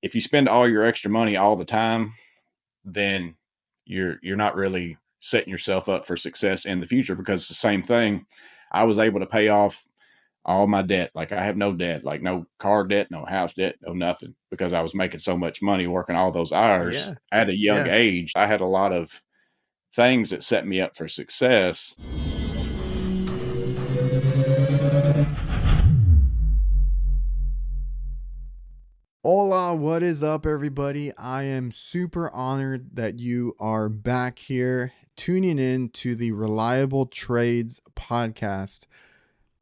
if you spend all your extra money all the time, then you're not really setting yourself up for success in the future, because it's the same thing. I was able to pay off all my debt. Like, I have no debt, like no car debt, no house debt, no nothing, because I was making so much money working all those hours Yeah. at a young Yeah. age. I had a lot of things that set me up for success. Hola, what is up, everybody? I am super honored that you are back here tuning in to the Reliable Trades podcast.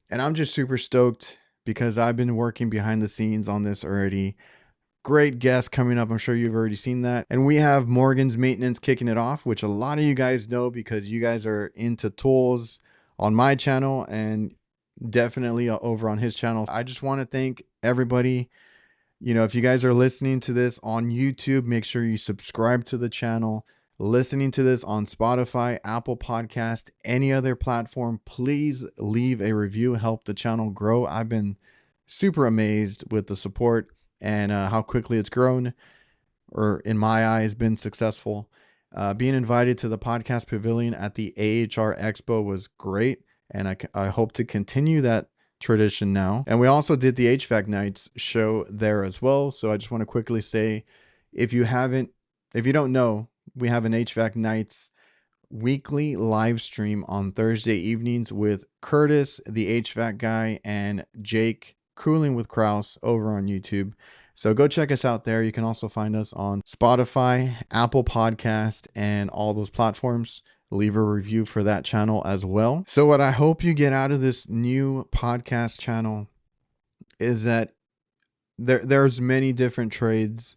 And I'm just super stoked because I've been working behind the scenes on this already. Great guest coming up. I'm sure you've already seen that. And we have Morgan's Maintenance kicking it off, which a lot of you guys know because you guys are into tools on my channel and definitely over on his channel. I just want to thank everybody. If you guys are listening to this on YouTube, make sure you subscribe to the channel. Listening to this on Spotify, Apple Podcast, any other platform, please leave a review, help the channel grow. I've been super amazed with the support and how quickly it's grown, or in my eyes, been successful. Being invited to the podcast pavilion at the AHR Expo was great, and I hope to continue that tradition now. And we also did the HVAC Nights show there as well. So I just want to quickly say, if you don't know, we have an HVAC Nights weekly live stream on Thursday evenings with Curtis, the HVAC guy, and Jake, Cooling with Kraus, over on YouTube. So go check us out there. You can also find us on Spotify, Apple Podcast, and all those platforms. Leave a review for that channel as well. So what I hope you get out of this new podcast channel is that there's many different trades,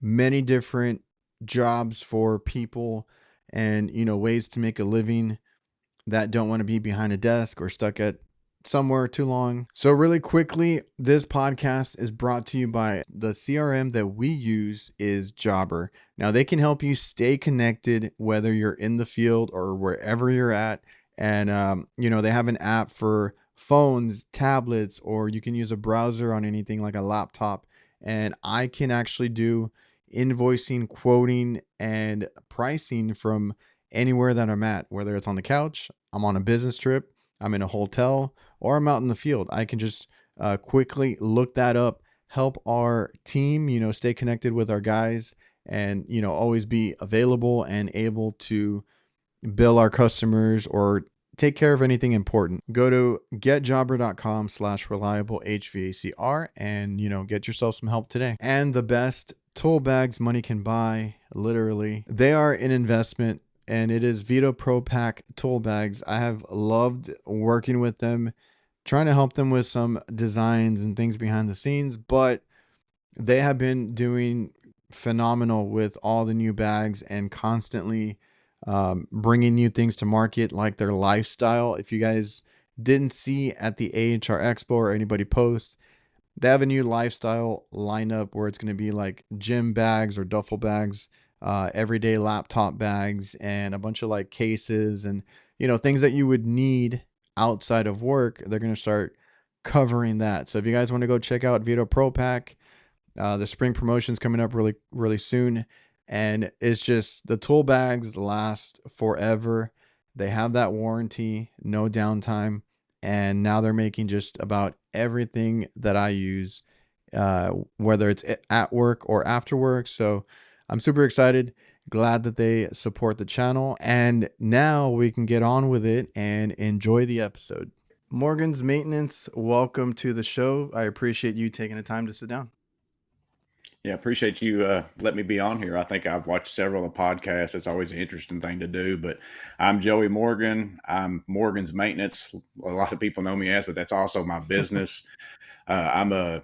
many different jobs for people, and ways to make a living that don't want to be behind a desk or stuck at somewhere too long. So really quickly, this podcast is brought to you by the CRM that we use is Jobber. Now they can help you stay connected whether you're in the field or wherever you're at. And they have an app for phones, tablets, or you can use a browser on anything like a laptop. And I can actually do invoicing, quoting, and pricing from anywhere that I'm at, whether it's on the couch, I'm on a business trip, I'm in a hotel, or I'm out in the field. I can just quickly look that up, help our team, stay connected with our guys, and, always be available and able to bill our customers or take care of anything important. Go to getjobber.com/reliable HVACR and, get yourself some help today. And the best tool bags money can buy, literally. They are an investment, and it is Vito Pro Pack tool bags. I have loved working with them, trying to help them with some designs and things behind the scenes, but they have been doing phenomenal with all the new bags and constantly bringing new things to market, like their lifestyle. If you guys didn't see at the AHR Expo or anybody post, they have a new lifestyle lineup where it's going to be like gym bags or duffel bags, everyday laptop bags, and a bunch of like cases and things that you would need outside of work. They're going to start covering that. So if you guys want to go check out Vito Pro Pack, the spring promotion's coming up really, really soon. And it's just the tool bags last forever. They have that warranty, no downtime. And now they're making just about everything that I use, whether it's at work or after work. So I'm super excited. Glad that they support the channel. And now we can get on with it and enjoy the episode. Morgan's Maintenance, welcome to the show. I appreciate you taking the time to sit down. Yeah, appreciate you letting me be on here. I think I've watched several of the podcasts. It's always an interesting thing to do. But I'm Joey Morgan. I'm Morgan's Maintenance. A lot of people know me as, but that's also my business. I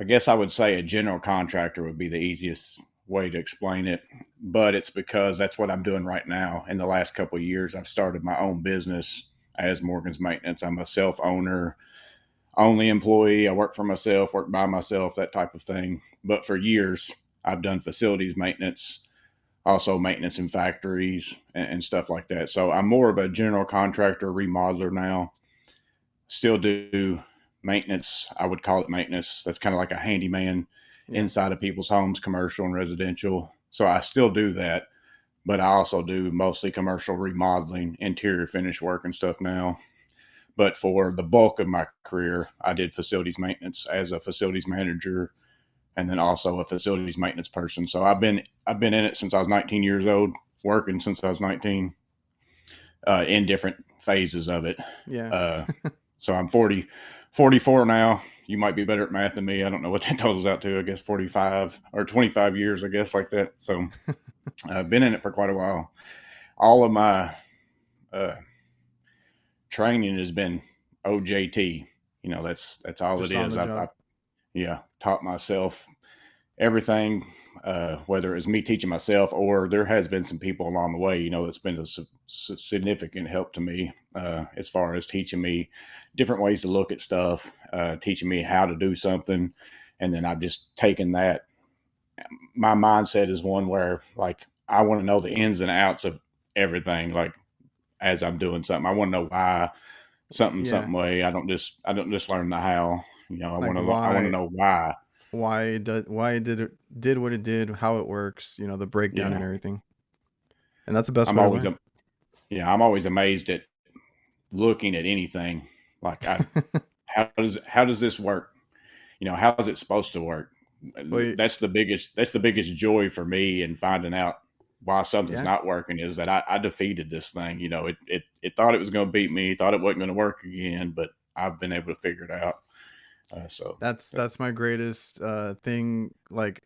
guess I would say a general contractor would be the easiest way to explain it. But it's because that's what I'm doing right now. In the last couple of years, I've started my own business as Morgan's Maintenance. I'm a self-owner, only employee. I work for myself, work by myself, that type of thing. But for years, I've done facilities maintenance, also maintenance in factories and stuff like that. So I'm more of a general contractor, remodeler now. Still do maintenance. I would call it maintenance. That's kind of like a handyman Yeah. inside of people's homes, commercial and residential. So I still do that, but I also do mostly commercial remodeling, interior finish work and stuff now. But for the bulk of my career, I did facilities maintenance as a facilities manager and then also a facilities maintenance person. So I've been in it since I was 19 years old, working since I was 19, in different phases of it. Yeah. Uh, so I'm 44 now. You might be better at math than me. I don't know what that totals out to. I guess 45 or 25 years, I guess, like that. So I've been in it for quite a while. All of my uh, training has been OJT. That's all it Just on is. the I've job. yeah, taught myself everything, whether it was me teaching myself or there has been some people along the way, that's been a significant help to me, as far as teaching me different ways to look at stuff, teaching me how to do something. And then I've just taken that. My mindset is one where, like, I want to know the ins and outs of everything. Like, as I'm doing something, I want to know why Yeah. something way. I don't just learn the how. Like I want to know why. why did what it did, how it works, the breakdown and Yeah, everything. And that's the best I'm way to always learn. I'm always amazed at looking at anything. Like, how does this work? How is it supposed to work? Well, That's the biggest joy for me in finding out why something's yeah. not working, is that I defeated this thing. It thought it was going to beat me, thought it wasn't going to work again, but I've been able to figure it out. So That's my greatest thing, like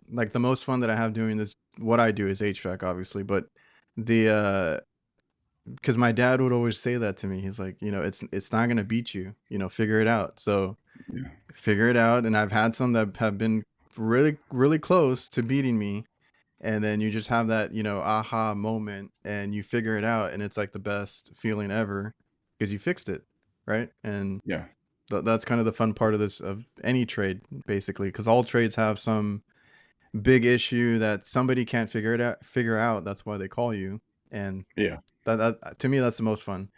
the most fun that I have doing this. What I do is HVAC, obviously, but the because my dad would always say that to me. He's like, it's not gonna beat you. Figure it out. So yeah, figure it out. And I've had some that have been really, really close to beating me. And then you just have that, aha moment, and you figure it out, and it's like the best feeling ever because you fixed it, right? And yeah, that's kind of the fun part of this, of any trade, basically, because all trades have some big issue that somebody can't figure out. That's why they call you, and yeah. that to me, that's the most fun.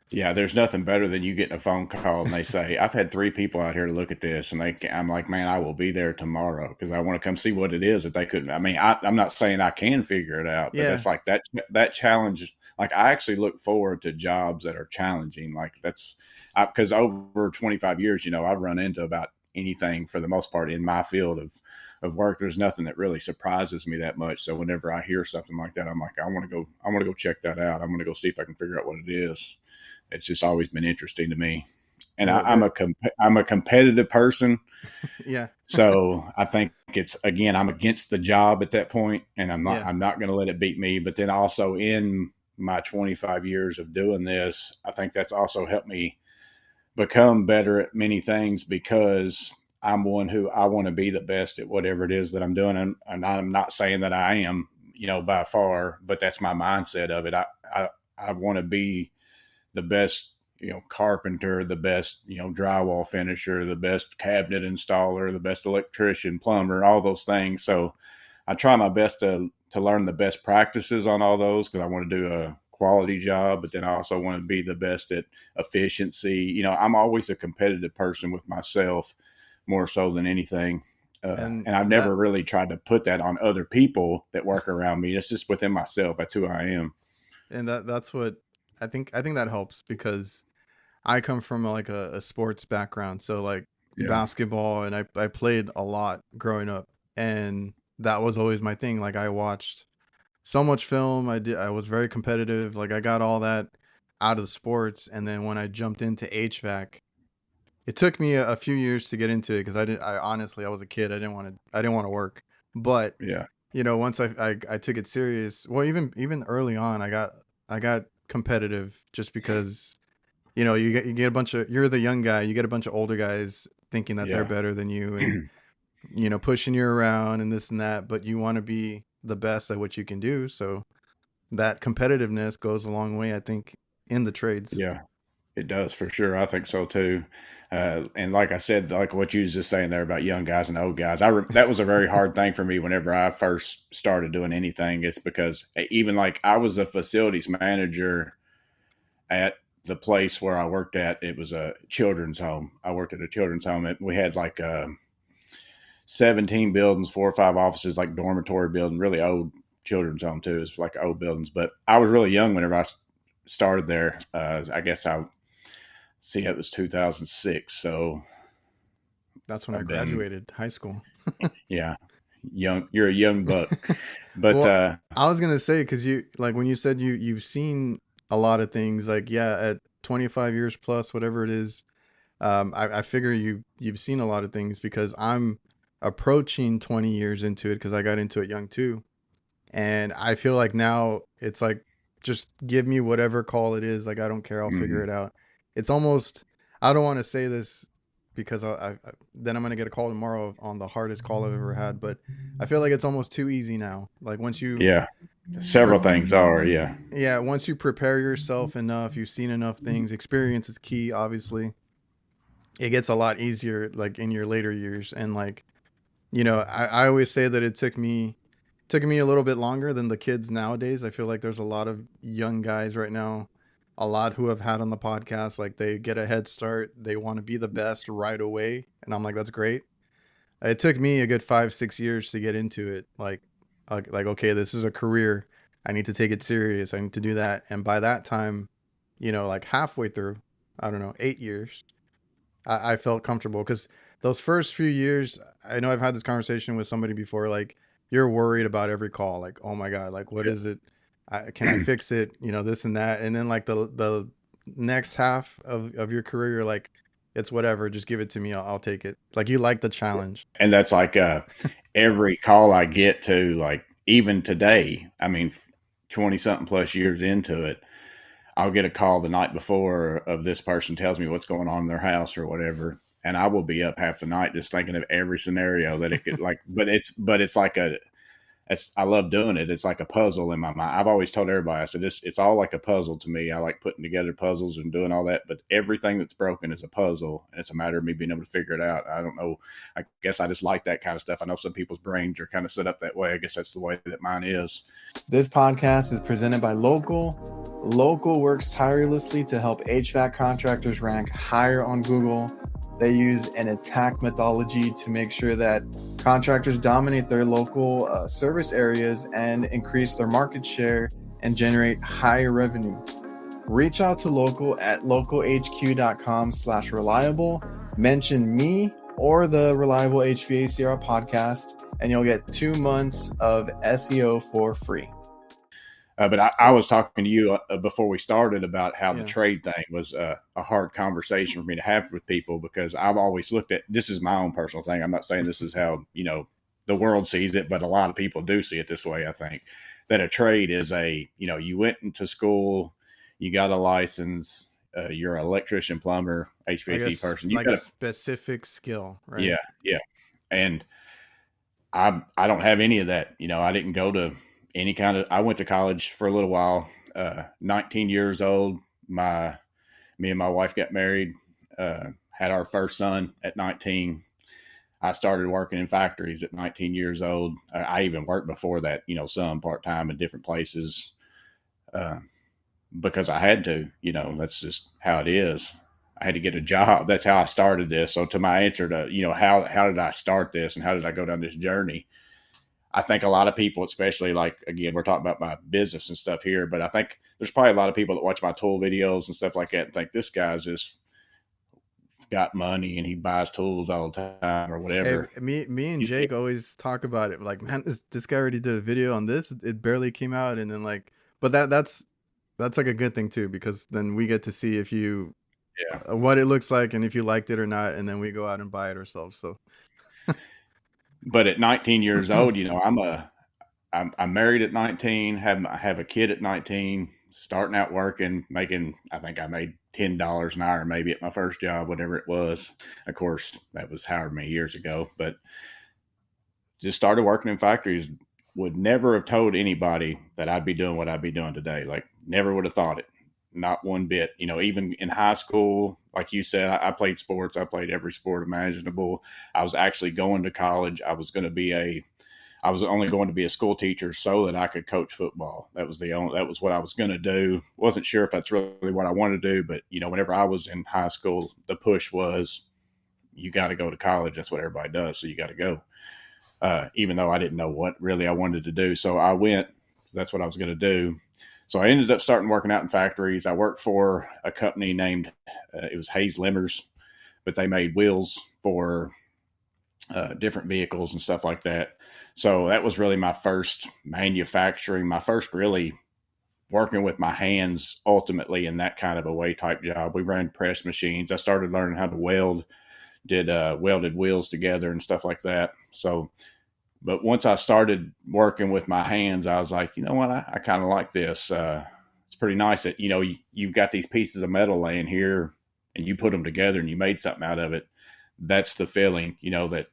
Yeah, there's nothing better than you getting a phone call and they say, "I've had 3 people out here to look at this," and I'm like, "Man, I will be there tomorrow because I want to come see what it is that they couldn't." I mean, I'm not saying I can figure it out, but Yeah, that's like that challenge. Like, I actually look forward to jobs that are challenging. Like, that's because over 25 years, I've run into about anything for the most part in my field of work. There's nothing that really surprises me that much. So whenever I hear something like that, I'm like, I want to go check that out. I'm going to go see if I can figure out what it is. It's just always been interesting to me. And well, I'm a competitive person, yeah, so I think it's, again, I'm against the job at that point, and yeah, I'm not going to let it beat me. But then also in my 25 years of doing this, I think that's also helped me become better at many things because I'm one who I want to be the best at whatever it is that I'm doing, and I'm not saying that I am, by far, but that's my mindset of it. I want to be the best, carpenter, the best, drywall finisher, the best cabinet installer, the best electrician, plumber, all those things. So I try my best to learn the best practices on all those because I want to do a quality job, but then I also want to be the best at efficiency. I'm always a competitive person with myself more so than anything. and And I've that never really tried to put that on other people that work around me. It's just within myself. That's who I am. that's what I think that helps because I come from like a sports background, so like Yeah. basketball, and I played a lot growing up, and that was always my thing. Like I watched so much film. I was very competitive. Like I got all that out of the sports, and then when I jumped into HVAC, it took me a few years to get into it because I honestly, I was a kid. I didn't want to work, but Yeah. once I took it serious. Well, even early on, I got competitive just because you get a bunch of, you're the young guy, you get a bunch of older guys thinking that they're Yeah. better than you, and pushing you around and this and that, but you want to be the best at what you can do. So that competitiveness goes a long way, I think, in the trades. Yeah, it does for sure. I think so too. And like I said, like what you was just saying there about young guys and old guys, that was a very hard thing for me whenever I first started doing anything. It's because even like I was a facilities manager at the place where I worked at. It was a children's home. I worked at a children's home. We had like 17 buildings, 4 or 5 offices, like dormitory building, really old children's home too. It's like old buildings. But I was really young whenever I started there. I guess I see it was 2006. So That's when I I've been, graduated high school. yeah, young. You're a young buck. But Well, I was gonna say because you like when you said you've seen a lot of things. Like yeah, at 25 years plus, whatever it is, I figure you've seen a lot of things because I'm approaching 20 years into it because I got into it young too. And I feel like now it's like, just give me whatever call it is. Like, I don't care. I'll figure mhm, it out. It's almost, I don't want to say this because then I'm going to get a call tomorrow on the hardest call I've ever had. But I feel like it's almost too easy now. Like, once you, yeah, pre- several things are. Yeah, yeah, once you prepare yourself enough, you've seen enough things, experience is key, obviously. It gets a lot easier, like in your later years. And like, I always say that it took me a little bit longer than the kids nowadays. I feel like there's a lot of young guys right now, a lot who have had on the podcast, like they get a head start, they want to be the best right away, and I'm like, that's great. It took me a good 5 6 years to get into it. Like okay, this is a career. I need to take it serious. I need to do that, and by that time, like halfway through, I don't know, 8 years, I felt comfortable because those first few years, I know I've had this conversation with somebody before. Like, you're worried about every call. Like, oh my god, like what is it? Can I fix it? This and that. And then like the next half of your career, you're like, it's whatever. Just give it to me. I'll take it. Like, you like the challenge. and that's like every call I get to, like even today. I mean, 20 something plus years into it, I'll get a call the night before of this person tells me what's going on in their house or whatever, and I will be up half the night just thinking of every scenario that it could like. But it's like I love doing it. It's like a puzzle in my mind. I've always told everybody, I said, it's all like a puzzle to me. I like putting together puzzles and doing all that, but everything that's broken is a puzzle, and it's a matter of me being able to figure it out. I don't know. I guess I just like that kind of stuff. I know some people's brains are kind of set up that way. I guess that's the way that mine is. This podcast is presented by Local. Local works tirelessly to help HVAC contractors rank higher on Google. They use an attack methodology to make sure that contractors dominate their local service areas and increase their market share and generate higher revenue. Reach out to Local at localhq.com/reliable. Mention me or the Reliable HVACR podcast, and you'll get 2 months of SEO for free. But I was talking to you before we started about how the Yeah. trade thing was a hard conversation for me to have with people, because I've always looked at this is my own personal thing. I'm not saying this is how the world sees it, but a lot of people do see it this way. I think that a trade is you went into school, you got a license, you're an electrician, plumber, Like HVAC person. You like a got to specific skill, right? yeah, yeah, and I don't have any of that. I didn't go to any kind of. I went to college for a little while. 19 years old. Me and my wife got married. Had our first son at 19. I started working in factories at 19 years old. I even worked before that. Some part time in different places uh, because I had to. That's just how it is. I had to get a job. That's how I started this. So to my answer to how did I start this and how did I go down this journey? I think a lot of people, especially like, again, we're talking about my business and stuff here, but I think there's probably a lot of people that watch my tool videos and stuff like that and think this guy's just got money and he buys tools all the time or Hey, whatever. me and Jake always talk about it. Like, man, this guy already did a video on this. It barely came out, and then like, but that's like a good thing too, because then we get to see if you Yeah. what it looks like and if you liked it or not, and then we go out and buy it ourselves. So But at 19 years old, I'm married at 19, have a kid at 19, starting out working, making, I think I made $10 an hour maybe at my first job, whatever it was. Of course, that was however many years ago, but just started working in factories. Would never have told anybody that I'd be doing what I'd be doing today. Like, never would have thought it. Not one bit. Even in high school, like you said, I played sports. I played every sport imaginable. I was actually going to college. I was only going to be a school teacher so that I could coach football. That was what I was going to do. Wasn't sure if that's really what I wanted to do, but whenever I was in high school, the push was you got to go to college. That's what everybody does. So you got to go. Even though I didn't know what really I wanted to do. So I went, that's what I was going to do. So I ended up starting working out in factories. I worked for a company named, it was Hayes Limbers, but they made wheels for different vehicles and stuff like that. So that was really my first manufacturing, my first really working with my hands ultimately in that kind of a way type job. We ran press machines. I started learning how to weld, did welded wheels together and stuff like that. So, but once I started working with my hands, I was like, you know what, I kind of like this. It's pretty nice that, you've got these pieces of metal laying here and you put them together and you made something out of it. That's the feeling, that,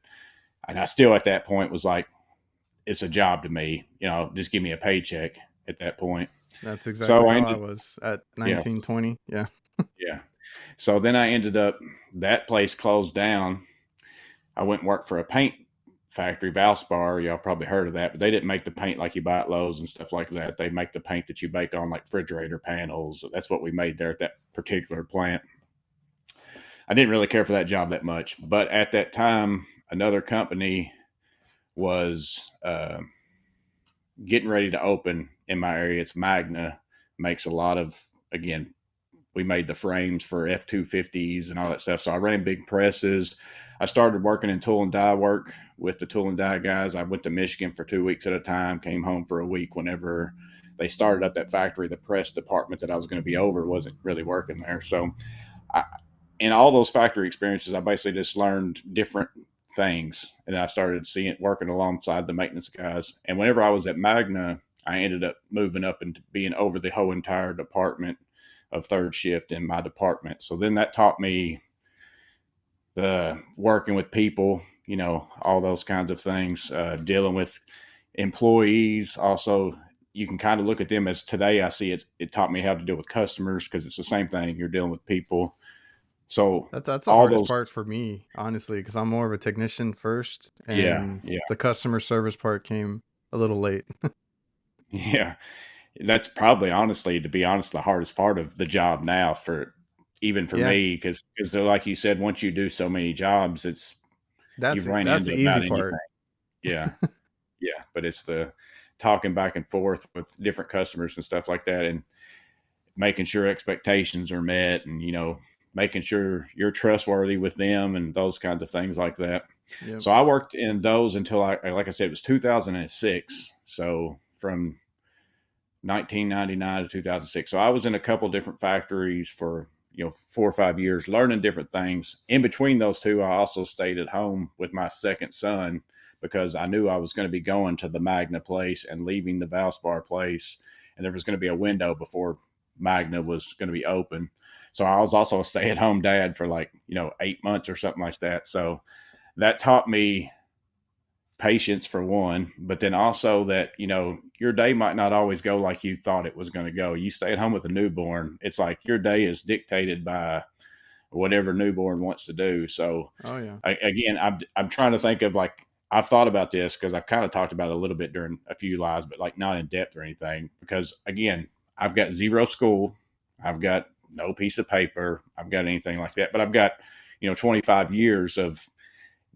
and I still at that point was like, it's a job to me, just give me a paycheck at that point. That's exactly So I how I ended, was at yeah, 1920. Yeah. yeah. So then I ended up, that place closed down. I went and worked for a paint factory, Valspar. Y'all probably heard of that, but they didn't make the paint like you buy at Lowe's and stuff like that. They make the paint that you bake on like refrigerator panels. That's what we made there at that particular plant. I didn't really care for that job that much, but at that time, another company was getting ready to open in my area. It's Magna, makes a lot of, again, we made the frames for F-250s and all that stuff. So I ran big presses. I started working in tool and die work with the tool and die guys. I went to Michigan for 2 weeks at a time, came home for a week whenever they started up that factory. The press department that I was going to be over wasn't really working there. So I, in all those factory experiences, I basically just learned different things. And I started seeing it working alongside the maintenance guys. And whenever I was at Magna, I ended up moving up and being over the whole entire department of third shift in my department. So then that taught me the working with people, all those kinds of things, dealing with employees. Also, you can kind of look at them as today I see it taught me how to deal with customers because it's the same thing. You're dealing with people. So That's the all hardest those, part for me, honestly, because I'm more of a technician first, yeah, and yeah, the customer service part came a little late. yeah. That's probably honestly, to be honest, the hardest part of the job now for even for Yeah, me, because like you said, once you do so many jobs, it's you've ran that's into the about easy anything. part. Yeah, yeah. But it's the talking back and forth with different customers and stuff like that, and making sure expectations are met, and making sure you're trustworthy with them, and those kinds of things like that. Yep. So I worked in those until like I said, it was 2006. So from 1999 to 2006. So I was in a couple different factories for 4 or 5 years, learning different things. In between those two, I also stayed at home with my second son because I knew I was going to be going to the Magna place and leaving the Valspar place, and there was going to be a window before Magna was going to be open. So I was also a stay-at-home dad for 8 months or something like that. So that taught me patience for one, but then also that your day might not always go like you thought it was going to go. You stay at home with a newborn, it's like your day is dictated by whatever newborn wants to do. So Oh yeah. again, I'm trying to think of I've thought about this because I've kind of talked about it a little bit during a few lives, but not in depth or anything. Because again, I've got zero school, I've got no piece of paper, I've got anything like that, but I've got 25 years of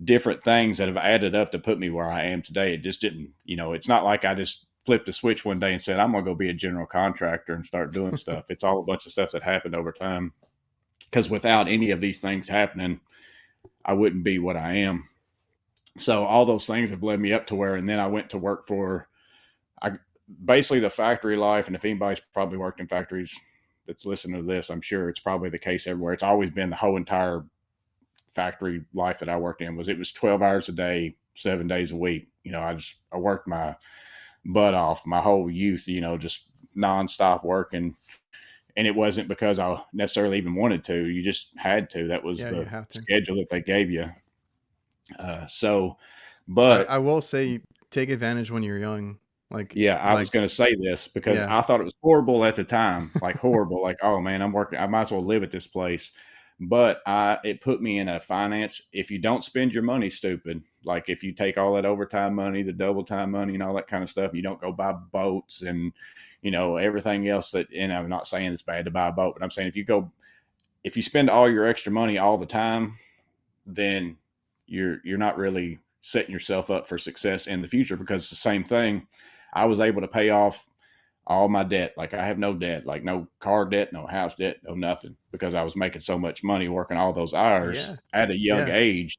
different things that have added up to put me where I am today. It just didn't, it's not like I just flipped a switch one day and said, I'm going to go be a general contractor and start doing stuff. It's all a bunch of stuff that happened over time. Because without any of these things happening, I wouldn't be what I am. So all those things have led me up to where, and then I went to work for, I basically the factory life. And if anybody's probably worked in factories that's listening to this, I'm sure it's probably the case everywhere. It's always been the whole entire factory life that I worked in it was 12 hours a day, 7 days a week. I worked my butt off my whole youth, just nonstop working. And it wasn't because I necessarily even wanted to. You just had to. That was Yeah, you the have to. schedule that they gave you. So, I but I will say take advantage when you're young. Like yeah, I was like going to say this because yeah. I thought it was horrible at the time, like horrible, like, oh man, I'm working, I might as well live at this place. But it put me in a finance. If you don't spend your money stupid, like if you take all that overtime money, the double time money, and all that kind of stuff, you don't go buy boats and everything else that. And I'm not saying it's bad to buy a boat, but I'm saying if you spend all your extra money all the time, then you're not really setting yourself up for success in the future, because it's the same thing. I was able to pay off all my debt. Like I have no debt, like no car debt, no house debt, no nothing, because I was making so much money working all those hours Yeah. at a young Yeah. age.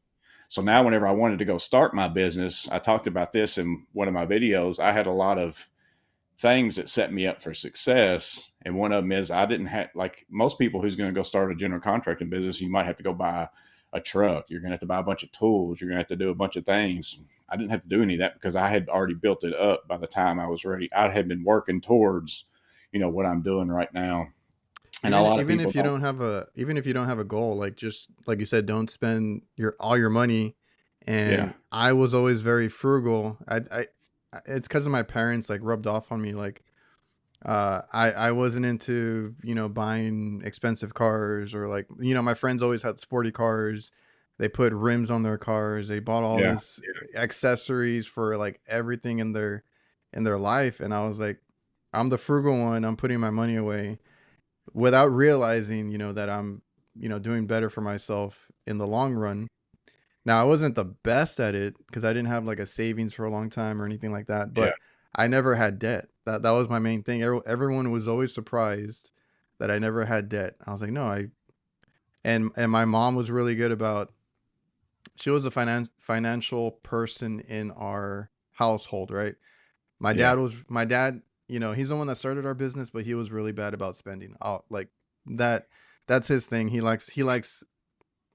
So now whenever I wanted to go start my business, I talked about this in one of my videos. I had a lot of things that set me up for success. And one of them is I didn't have, like most people who's going to go start a general contracting business, you might have to go buy a truck. You're going to have to buy a bunch of tools. You're going to have to do a bunch of things. I didn't have to do any of that because I had already built it up by the time I was ready. I had been working towards, what I'm doing right now. And a Even lot of even people if you don't. don't have a even if you don't have a goal, like just like you said, don't spend your all your money. Yeah. And I was always very frugal. It's because of my parents like rubbed off on me. Like I wasn't into buying expensive cars, or like my friends always had sporty cars. They put rims on their cars. They bought all Yeah. this accessories for like everything in their life, and I was like, I'm the frugal one. I'm putting my money away without realizing, that I'm, doing better for myself in the long run. Now, I wasn't the best at it because I didn't have like a savings for a long time or anything like that, Yeah. but I never had debt. That was my main thing. Everyone was always surprised that I never had debt. I was like, no, and my mom was really good about, she was a financial person in our household, right? Yeah. My dad, he's the one that started our business, but he was really bad about spending. Oh, like that that's his thing. He likes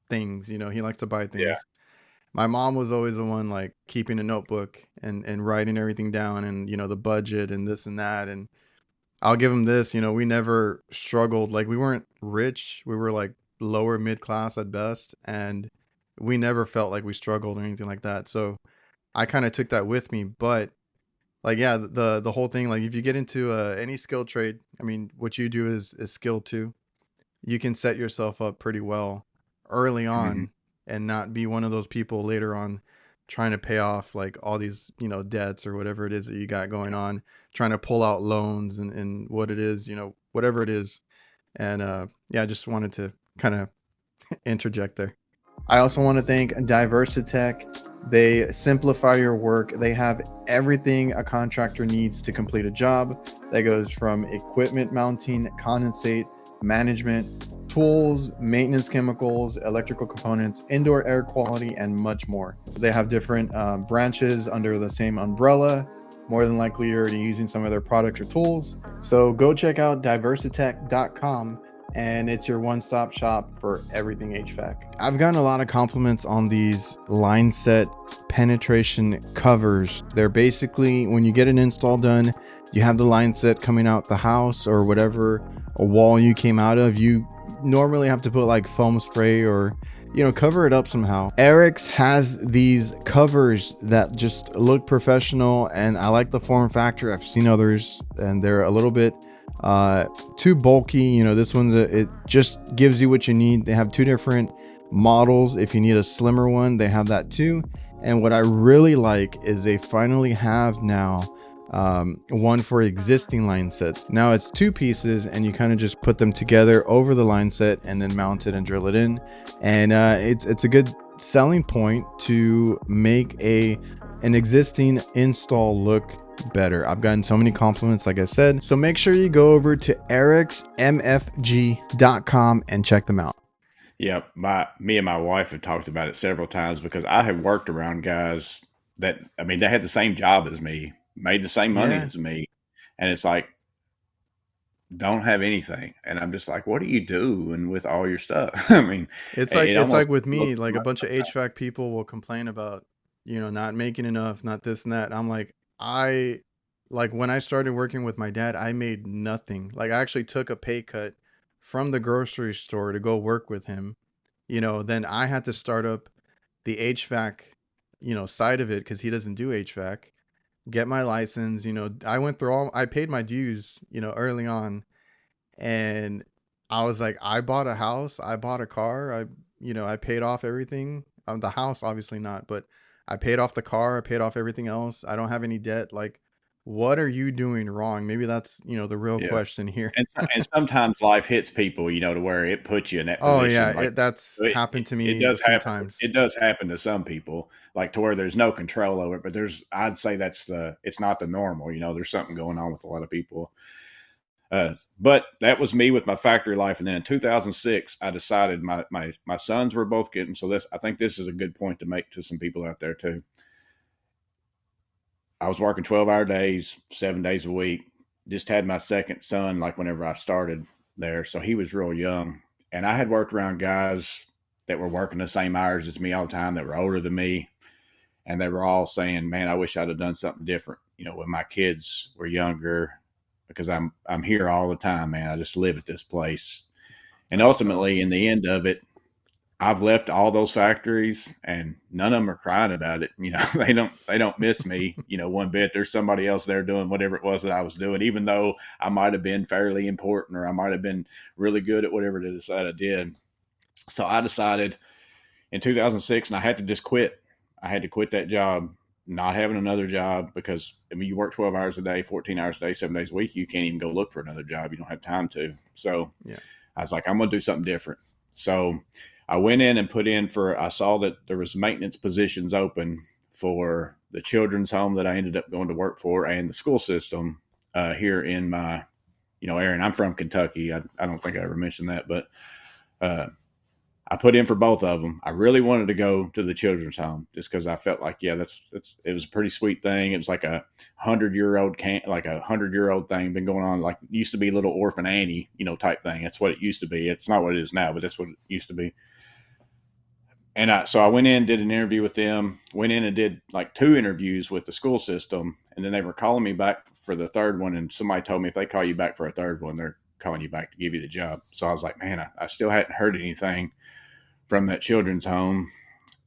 things, he likes to buy Yeah. things. My mom was always the one like keeping a notebook and writing everything down, and the budget and this and that. And I'll give him this, we never struggled. Like we weren't rich. We were like lower mid class at best, and we never felt like we struggled or anything like that. So I kind of took that with me. But like yeah, the whole thing, like if you get into any skilled trade, I mean what you do is skill too. You can set yourself up pretty well early Hmm. on and not be one of those people later on trying to pay off like all these debts or whatever it is that you got going on, trying to pull out loans and what it is, whatever it is. And yeah, I just wanted to kind of interject there. I also want to thank Diversitech. They simplify your work. They have everything a contractor needs to complete a job. That goes from equipment mounting, condensate, management, tools, maintenance chemicals, electrical components, indoor air quality, and much more. They have different branches under the same umbrella. More than likely, you're already using some of their products or tools. So go check out diversitech.com, and it's your one-stop shop for everything HVAC. I've gotten a lot of compliments on these line set penetration covers. They're basically, when you get an install done, you have the line set coming out the house or whatever a wall you came out of. You normally have to put like foam spray or cover it up somehow. Eric's has these covers that just look professional, and I like the form factor. I've seen others and they're a little bit too bulky. This one, it just gives you what you need. They have two different models. If you need a slimmer one, they have that too. And what I really like is they finally have now one for existing line sets. Now it's two pieces, and you kind of just put them together over the line set and then mount it and drill it in. And it's a good selling point to make an existing install look better. I've gotten so many compliments, like I said. So make sure you go over to ericsmfg.com and check them out. Yeah, me and my wife have talked about it several times, because I have worked around guys that, I mean, they had the same job as me, made the same money Yeah. as me, and it's like, don't have anything, and I'm just like, what are you doing with all your stuff? I mean, it It's like almost with looks me, too like a much bunch of sometimes. HVAC people will complain about, not making enough, not this and that. I'm like, I like when I started working with my dad, I made nothing. Like I actually took a pay cut from the grocery store to go work with him. Then I had to start up the HVAC, side of it because he doesn't do HVAC. Get my license, I went through I paid my dues, early on, and I was like, I bought a house, I bought a car, I paid off everything. The house, obviously not, but I paid off the car, I paid off everything else. I don't have any debt. Like what are you doing wrong? Maybe that's, the real Yeah. question here. And sometimes life hits people, to where it puts you in that Oh yeah, position. Like that's happened to it me a does few happen. times. It does happen to some people, like to where there's no control over it. But I'd say it's not the normal. There's something going on with a lot of people. But that was me with my factory life. And then in 2006, I decided my sons were both getting. So I think this is a good point to make to some people out there too. I was working 12-hour days, 7 days a week. Just had my second son, like whenever I started there. So he was real young. And I had worked around guys that were working the same hours as me all the time that were older than me. And they were all saying, man, I wish I'd have done something different, when my kids were younger, because I'm here all the time, man. I just live at this place. And That's tough. ultimately, in the end of it, I've left all those factories and none of them are crying about it. They don't miss me, one bit. There's somebody else there doing whatever it was that I was doing, even though I might have been fairly important or I might have been really good at whatever it is that I did. So I decided in 2006, and I had to just quit. I had to quit that job, not having another job, because I mean, you work 12 hours a day, 14 hours a day, 7 days a week. You can't even go look for another job. You don't have time to. So Yeah. I was like, I'm going to do something different. So I went in and I saw that there was maintenance positions open for the children's home that I ended up going to work for and the school system here in my, area. And I'm from Kentucky. I don't think I ever mentioned that, but uh, I put in for both of them. I really wanted to go to the children's home just because I felt like, yeah, it was a pretty sweet thing. It was like a 100-year-old like a 100-year-old thing been going on. Like it used to be Little Orphan Annie, type thing. That's what it used to be. It's not what it is now, but that's what it used to be. And so I went in, did an interview with them, went in and did like 2 interviews with the school system. And then they were calling me back for the third one. And somebody told me if they call you back for a third one, they're calling you back to give you the job. So I was like, man, I still hadn't heard anything from that children's home.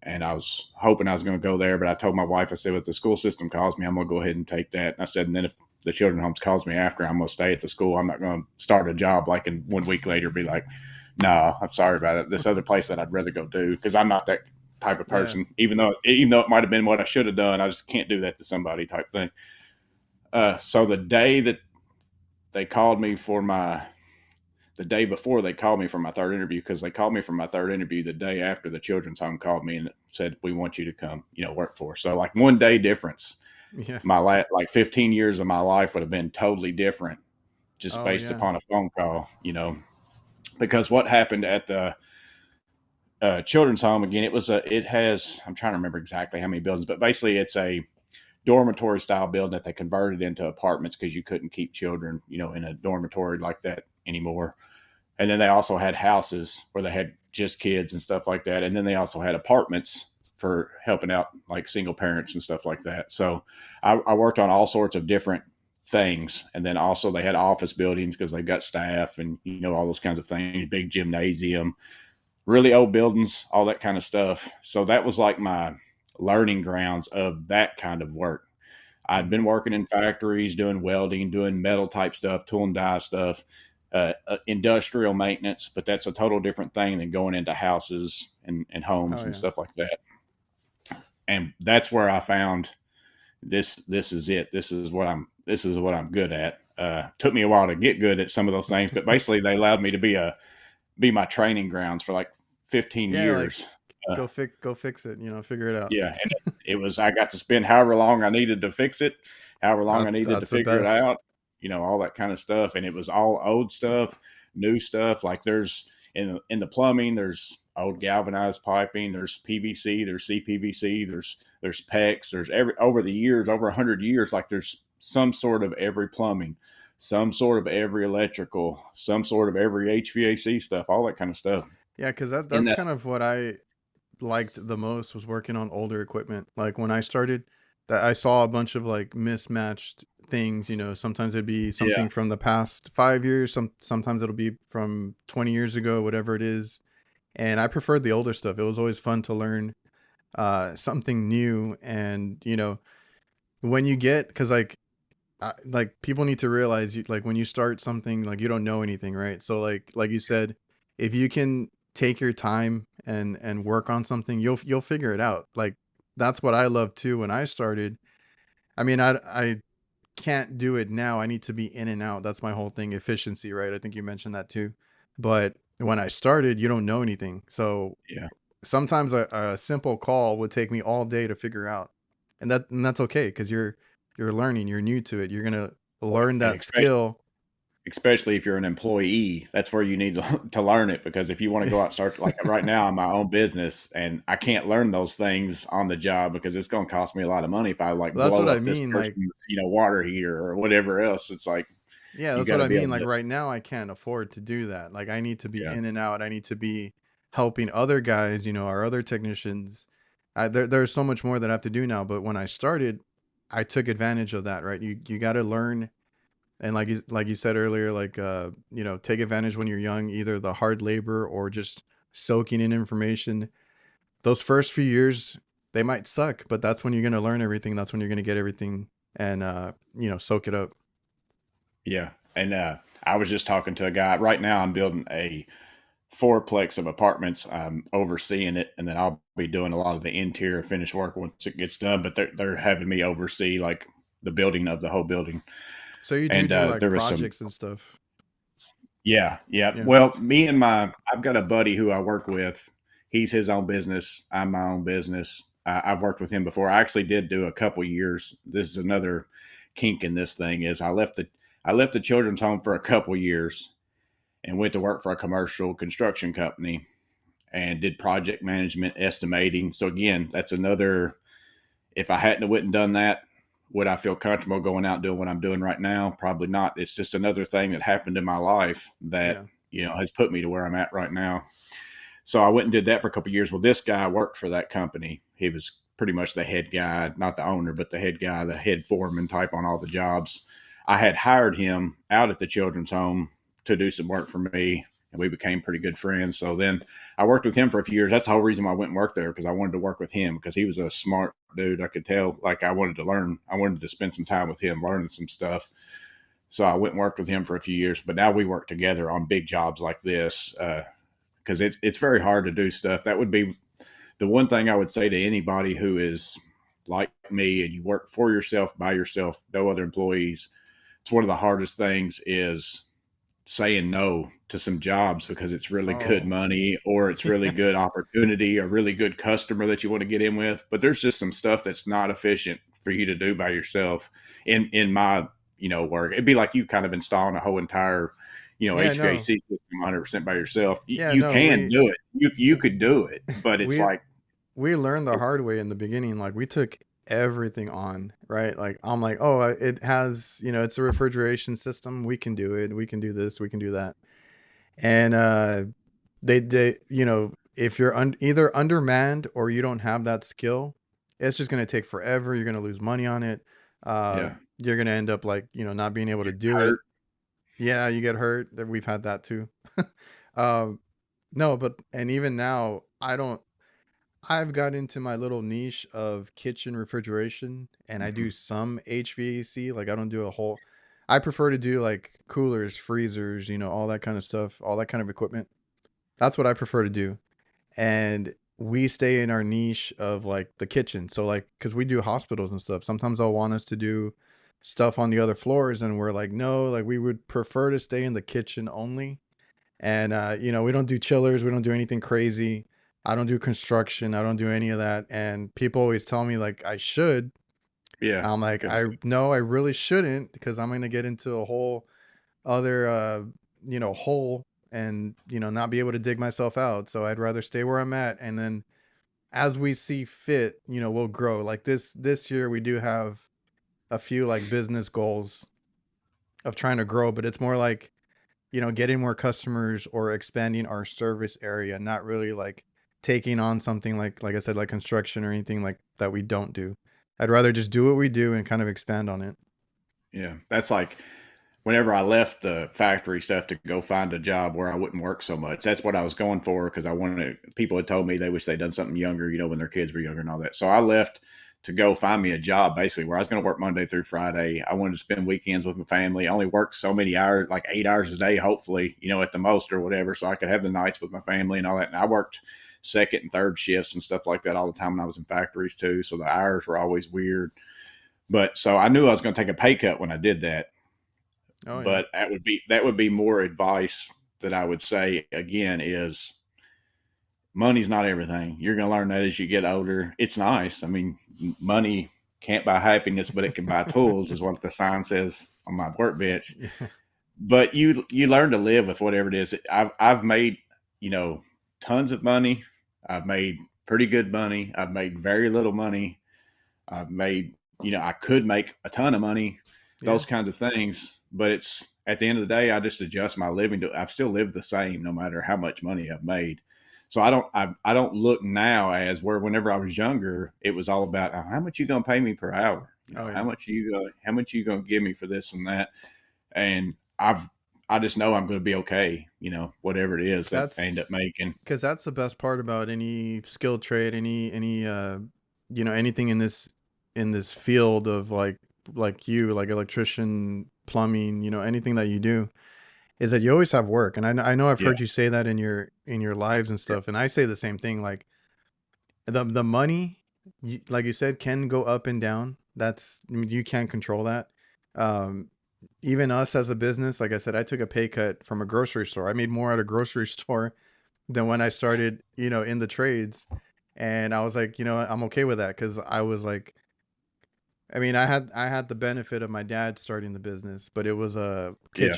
And I was hoping I was going to go there. But I told my wife, I said, if the school system calls me, I'm going to go ahead and take that. And I said, and then if the children's homes calls me after, I'm going to stay at the school. I'm not going to start a job like in 1 week later be like, no, I'm sorry about it. This other place that I'd rather go do, because I'm not that type of Yeah. person. Even though it might have been what I should have done, I just can't do that to somebody type thing. So they called me for my the day before they called me for my third interview, because they called me for my third interview the day after the children's home called me and said, we want you to come, work for us. So like 1 day difference, Yeah. like 15 years of my life would have been totally different just Oh based yeah. upon a phone call, because what happened at the children's home, again, it has, I'm trying to remember exactly how many buildings, but basically it's a dormitory style building that they converted into apartments because you couldn't keep children, in a dormitory like that anymore. And then they also had houses where they had just kids and stuff like that. And then they also had apartments for helping out like single parents and stuff like that. So I worked on all sorts of different things. And then also they had office buildings because they've got staff and, all those kinds of things, big gymnasium, really old buildings, all that kind of stuff. So that was like my learning grounds of that kind of work. I'd Mhm. been working in factories, doing welding, doing metal type stuff, tool and die stuff, industrial maintenance, but that's a total different thing than going into houses and homes Oh and yeah. stuff like that. And that's where I found this. This is it. This is what I'm good at. Took me a while to get good at some of those things, but basically they allowed me to be my training grounds for like 15 Yeah, like years. Uh, go fix it, figure it out. Yeah, and it was I got to spend however long I needed to fix it, however long I needed to That's the figure it best. out, all that kind of stuff. And it was all old stuff, new stuff. Like there's in the plumbing, there's old galvanized piping, there's PVC, there's CPVC, there's PEX, there's every over the years, over 100 years, like there's some sort of every plumbing, some sort of every electrical, some sort of every HVAC stuff, all that kind of stuff. Yeah, because In that's that, kind of what I liked the most was working on older equipment. Like when I started, that I saw a bunch of like mismatched things. Sometimes it'd be yeah, something from the past 5 years. Sometimes it'll be from 20 years ago, whatever it is. And I preferred the older stuff. It was always fun to learn something new. And when you get, because like people need to realize like when you start something, like you don't know anything, right? So like you said, if you can take your time and work on something, you'll figure it out. Like that's what I love too when I started. I mean, I can't do it now. I need to be in and out. That's my whole thing. Efficiency, right? I think you mentioned that too. But when I started, you don't know anything. So Yeah. sometimes a simple call would take me all day to figure out. And that's okay because you're learning, you're new to it. You're gonna learn that Especially skill. especially if you're an employee, that's where you need to learn it. Because if you want to go out and start, like right now, I'm my own business, and I can't learn those things on the job because it's going to cost me a lot of money if I like That's what blow I up this mean. Like, person's water heater or whatever else. It's like yeah, you that's got what to I be mean. able Like to. right now, I can't afford to do that. Like I need to be Yeah. in and out. I need to be helping other guys, our other technicians. There's so much more that I have to do now. But when I started, I took advantage of that. Right, you got to learn, and like you said earlier, like take advantage when you're young, either the hard labor or just soaking in information. Those first few years, they might suck, but that's when you're gonna learn everything. That's when you're gonna get everything, and soak it up. Yeah. And I was just talking to a guy. Right now, I'm building a fourplex of apartments. I'm overseeing it, and then I'll be doing a lot of the interior finish work once it gets done. But they're having me oversee like the building of the whole building. So you do And do like there was some. projects and stuff. Yeah, yeah. Yeah. Well, I've got a buddy who I work with. He's his own business. I'm my own business. I've worked with him before. I actually did do a couple years. This is another kink in this thing is I left the children's home for a couple years and went to work for a commercial construction company and did project management estimating. So again, that's another. If I hadn't have went and done that, would I feel comfortable going out and doing what I'm doing right now? Probably not. It's just another thing that happened in my life that Yeah. has put me to where I'm at right now. So I went and did that for a couple of years. Well, this guy worked for that company. He was pretty much the head guy, not the owner, but the head guy, the head foreman type on all the jobs. I had hired him out at the children's home to do some work for me, and we became pretty good friends. So then I worked with him for a few years. That's the whole reason why I went and worked there, because I wanted to work with him because he was a smart dude. I could tell, like, I wanted to learn. I wanted to spend some time with him, learning some stuff. So I went and worked with him for a few years. But now we work together on big jobs like this because it's very hard to do stuff. That would be the one thing I would say to anybody who is like me and you work for yourself, by yourself, no other employees. It's one of the hardest things is saying no to some jobs because it's really good Oh. money or it's really good opportunity or really good customer that you want to get in with. But there's just some stuff that's not efficient for you to do by yourself. In my work, it'd be like you kind of installing a whole entire Yeah, no. HVAC system 100% by yourself. Yeah, You no. can do it. You could do it, but it's We like we learned the hard way in the beginning. Like we took everything on, right? Like I'm like, oh, it has, it's a refrigeration system. We can do it. We can do this. We can do that. And they if you're either undermanned or you don't have that skill, it's just gonna take forever. You're gonna lose money on it. yeah, You're gonna end up like not being able to getting do it. hurt. Yeah, you get hurt. That we've had that too. um, no, but and even now, I don't. I've got into my little niche of kitchen refrigeration, and I Mhm. do some HVAC. Like I don't do a whole. I prefer to do like coolers, freezers, all that kind of stuff, all that kind of equipment. That's what I prefer to do. And we stay in our niche of like the kitchen. So like, cause we do hospitals and stuff. Sometimes they'll want us to do stuff on the other floors, and we're like, no, like we would prefer to stay in the kitchen only. And we don't do chillers, we don't do anything crazy. I don't do construction, I don't do any of that. And people always tell me like I should. Yeah, I'm like, because I really shouldn't because I'm gonna get into a whole other hole and not be able to dig myself out. So I'd rather stay where I'm at, and then as we see fit, we'll grow. Like this year we do have a few like business goals of trying to grow, but it's more like getting more customers or expanding our service area, not really like taking on something like I said, like construction or anything like that we don't do. I'd rather just do what we do and kind of expand on it. yeah, that's like whenever I left the factory stuff to go find a job where I wouldn't work so much. That's what I was going for because I wanted to, people had told me they wish they'd done something younger, when their kids were younger and all that. So I left to go find me a job basically where I was going to work Monday through Friday. I wanted to spend weekends with my family. I only worked so many hours, like 8 hours a day, hopefully, at the most or whatever. So I could have the nights with my family and all that. And I worked second and third shifts and stuff like that all the time when I was in factories too. So the hours were always weird. But so I knew I was going to take a pay cut when I did that. Oh yeah. But that would be more advice that I would say again is money's not everything. You're going to learn that as you get older. It's nice. I mean, money can't buy happiness, but it can buy tools, is what the sign says on my workbench. Yeah. But you learn to live with whatever it is. I've made you know tons of money. I've made pretty good money. I've made very little money. I've made I could make a ton of money, Yeah. those kinds of things. But it's at the end of the day, I just adjust my living to. I've still lived the same no matter how much money I've made. So I don't look now as where whenever I was younger, it was all about how much you gonna pay me per hour. Oh How yeah. much how much you gonna give me for this and that. And I just know I'm going to be okay. Whatever it is that I That's end up making. because that's the best part about any skilled trade, any anything in this field of like you, like electrician, plumbing, anything that you do is that you always have work. And I know I've Yeah, heard you say that in your lives and yeah, stuff, and I say the same thing. Like the money, like you said, can go up and down. That's, I mean, you can't control that. Um, Even us as a business, like I said, I took a pay cut from a grocery store. I made more at a grocery store than when I started, in the trades. And I was like, I'm okay with that because I was like, I mean, I had the benefit of my dad starting the business, but it was a yeah,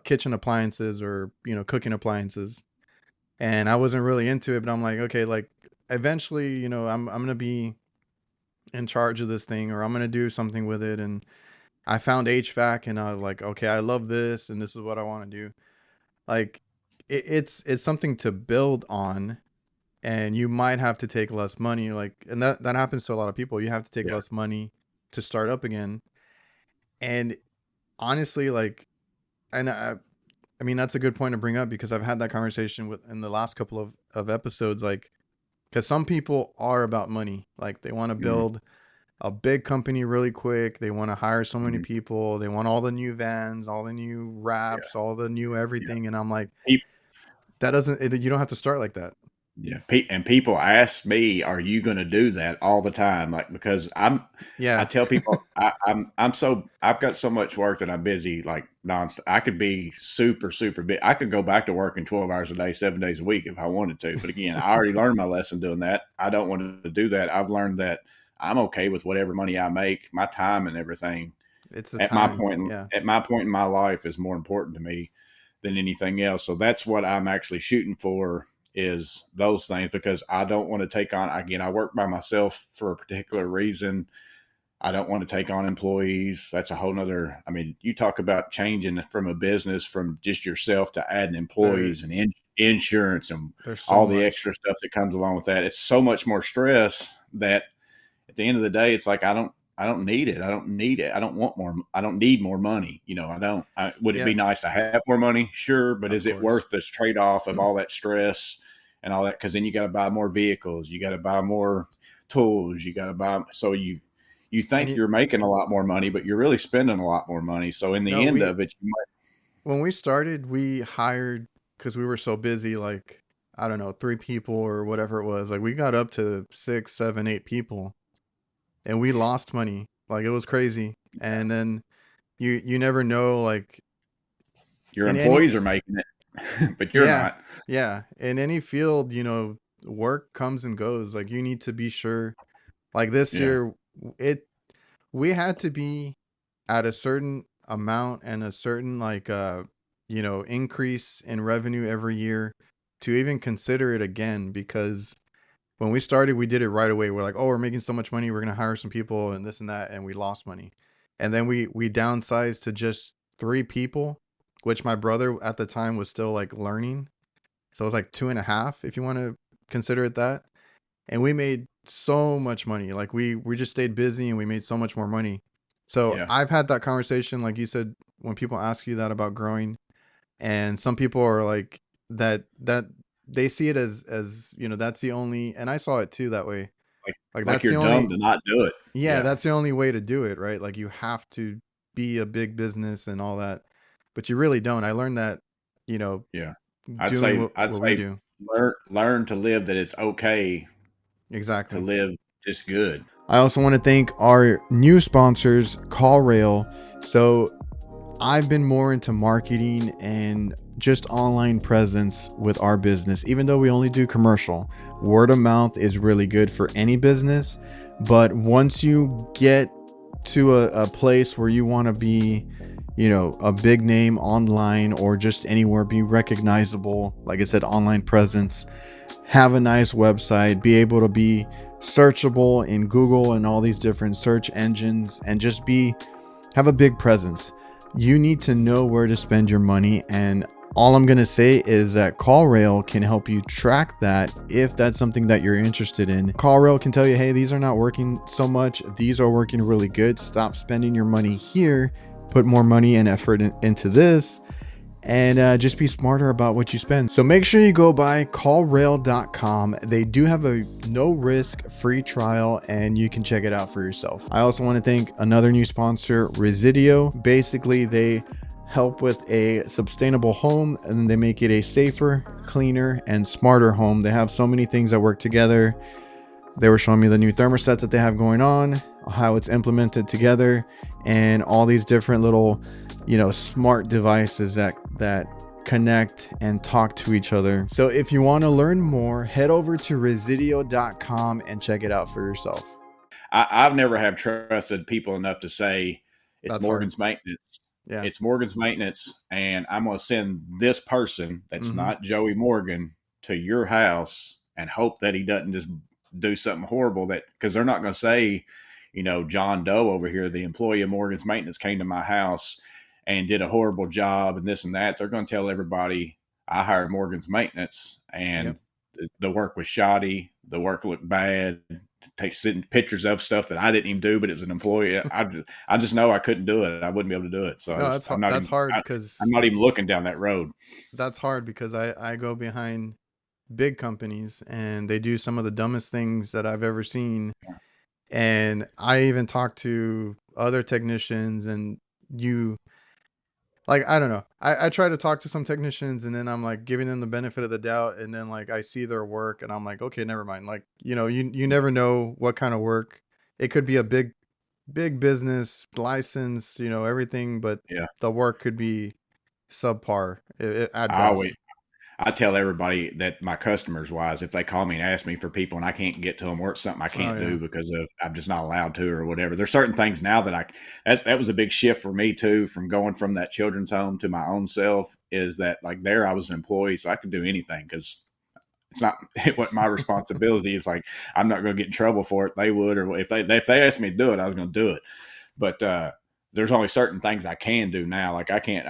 kitchen appliances or cooking appliances, and I wasn't really into it. But I'm like, okay, like eventually, I'm gonna be in charge of this thing, or I'm gonna do something with it. And I found HVAC, and I was like, okay, I love this, and this is what I want to do. Like, it's something to build on, and you might have to take less money. Like, and that happens to a lot of people. You have to take yeah, less money to start up again. And honestly, like, and I mean, that's a good point to bring up because I've had that conversation with in the last couple of episodes. Like, because some people are about money. Like, they want to mm, build a big company really quick. They want to hire so many mm, people. They want all the new vans, all the new yeah, wraps, all the new yeah. everything. And I'm like, Pe- that doesn't, you don't have to start like that. yeah. And people ask me, "Are you going to do that all the time?" Like because I Yeah. tell people I've got so much work that I'm busy like nonstop. I could be super super big. I could go back to working 12 hours a day, 7 days a week if I wanted to. But again, I already learned my lesson doing that. I don't want to do that. I've learned that I'm okay with whatever money I make. My time and everything It's the time. Yeah. at my point in my life is more important to me than anything else. So that's what I'm actually shooting for is those things because I don't want to take on again. I work by myself for a particular reason. I don't want to take on employees. That's a whole nother. I mean, you talk about changing from a business from just yourself to adding There, employees and insurance and there's so all the much. extra stuff that comes along with that. It's so much more stress that at the end of the day, it's like I don't need it. I don't need it. I don't want more. I don't need more money. I don't. Would it Yeah, be nice to have more money? Sure, but of is it course. worth this trade off of all that stress and all that? Because then you got to buy more vehicles. You got to buy more tools. You got to buy. So you And think you're making a lot more money, but you're really spending a lot more money. So in the no, end of it, you might. when we started, we hired because we were so busy, like, I don't know, 3 people or whatever it was. Like, we got up to 6, 7, 8 people, and we lost money. Like, it was crazy. And then you never know, like, Your in employees any are making it, but you're yeah, not. yeah, in any field, work comes and goes. Like, you need to be sure. Like this Yeah, year, it we had to be at a certain amount and a certain, like, increase in revenue every year to even consider it again. Because when we started, we did it right away. We're like, oh, we're making so much money, we're gonna hire some people and this and that, and we lost money. And then we downsized to just 3 people, which my brother at the time was still like learning. So it was like 2.5, if you want to consider it that. And we made so much money. Like, we just stayed busy and we made so much more money. So yeah, I've had that conversation, like you said, when people ask you that about growing, and some people are like that they see it as that's the only, and I saw it too that way. like Like, like that's you're the dumb only, to not do it. yeah, Yeah, that's the only way to do it, right? Like, you have to be a big business and all that, but you really don't. I learned that, you know, yeah. doing I'd what we say do. learn to live that it's okay to Exactly. live just good. I also want to thank our new sponsors, CallRail. So I've been more into marketing and just online presence with our business, even though we only do commercial. Word of mouth is really good for any business. But once you get to a place where you want to be, a big name online or just anywhere, be recognizable, like I said, online presence, have a nice website, be able to be searchable in Google and all these different search engines, and just have a big presence. You need to know where to spend your money. And all I'm going to say is that CallRail can help you track that if that's something that you're interested in. CallRail can tell you, hey, these are not working so much. These are working really good. Stop spending your money here. Put more money and effort into this, and just be smarter about what you spend. So make sure you go by callrail.com. They do have a no risk free trial and you can check it out for yourself. I also want to thank another new sponsor, Residio. Basically, they help with a sustainable home and they make it a safer, cleaner, and smarter home. They have so many things that work together. They were showing me the new thermostats that they have going on, how it's implemented together, and all these different little, smart devices that connect and talk to each other. So if you want to learn more, head over to residio.com and check it out for yourself. I've never have trusted people enough to say it's That's hard. Morgan's maintenance. Yeah. It's Morgan's maintenance, and I'm going to send this person that's Mm-hmm. not Joey Morgan to your house and hope that he doesn't just do something horrible. That because they're not going to say, John Doe over here, the employee of Morgan's maintenance, came to my house and did a horrible job and this and that. They're going to tell everybody I hired Morgan's maintenance and Yep. the work was shoddy. The work looked bad. Take sitting pictures of stuff that I didn't even do, but it was an employee. I just know I couldn't do it. I wouldn't be able to do it. So No, that's hard I'm because not even looking down that road. I go behind big companies and they do some of the dumbest things that I've ever seen. And I even talk to other technicians, and you like, I don't know. I try to talk to some technicians and then I'm like giving them the benefit of the doubt, and then like I see their work and I'm like, okay, never mind. Like, you never know what kind of work. It could be a big business license, everything, but Yeah, the work could be subpar at I always best. I tell everybody that my customers wise, if they call me and ask me for people and I can't get to them or it's something I Oh can't yeah. do because of I'm just not allowed to or whatever. There's certain things now that that was a big shift for me too, from going from that children's home to my own self. Is that like there I was an employee, so I could do anything because it's not it wasn't my responsibility. It's like I'm not going to get in trouble for it. They would, or if they asked me to do it, I was going to do it. But there's only certain things I can do now. Like I can't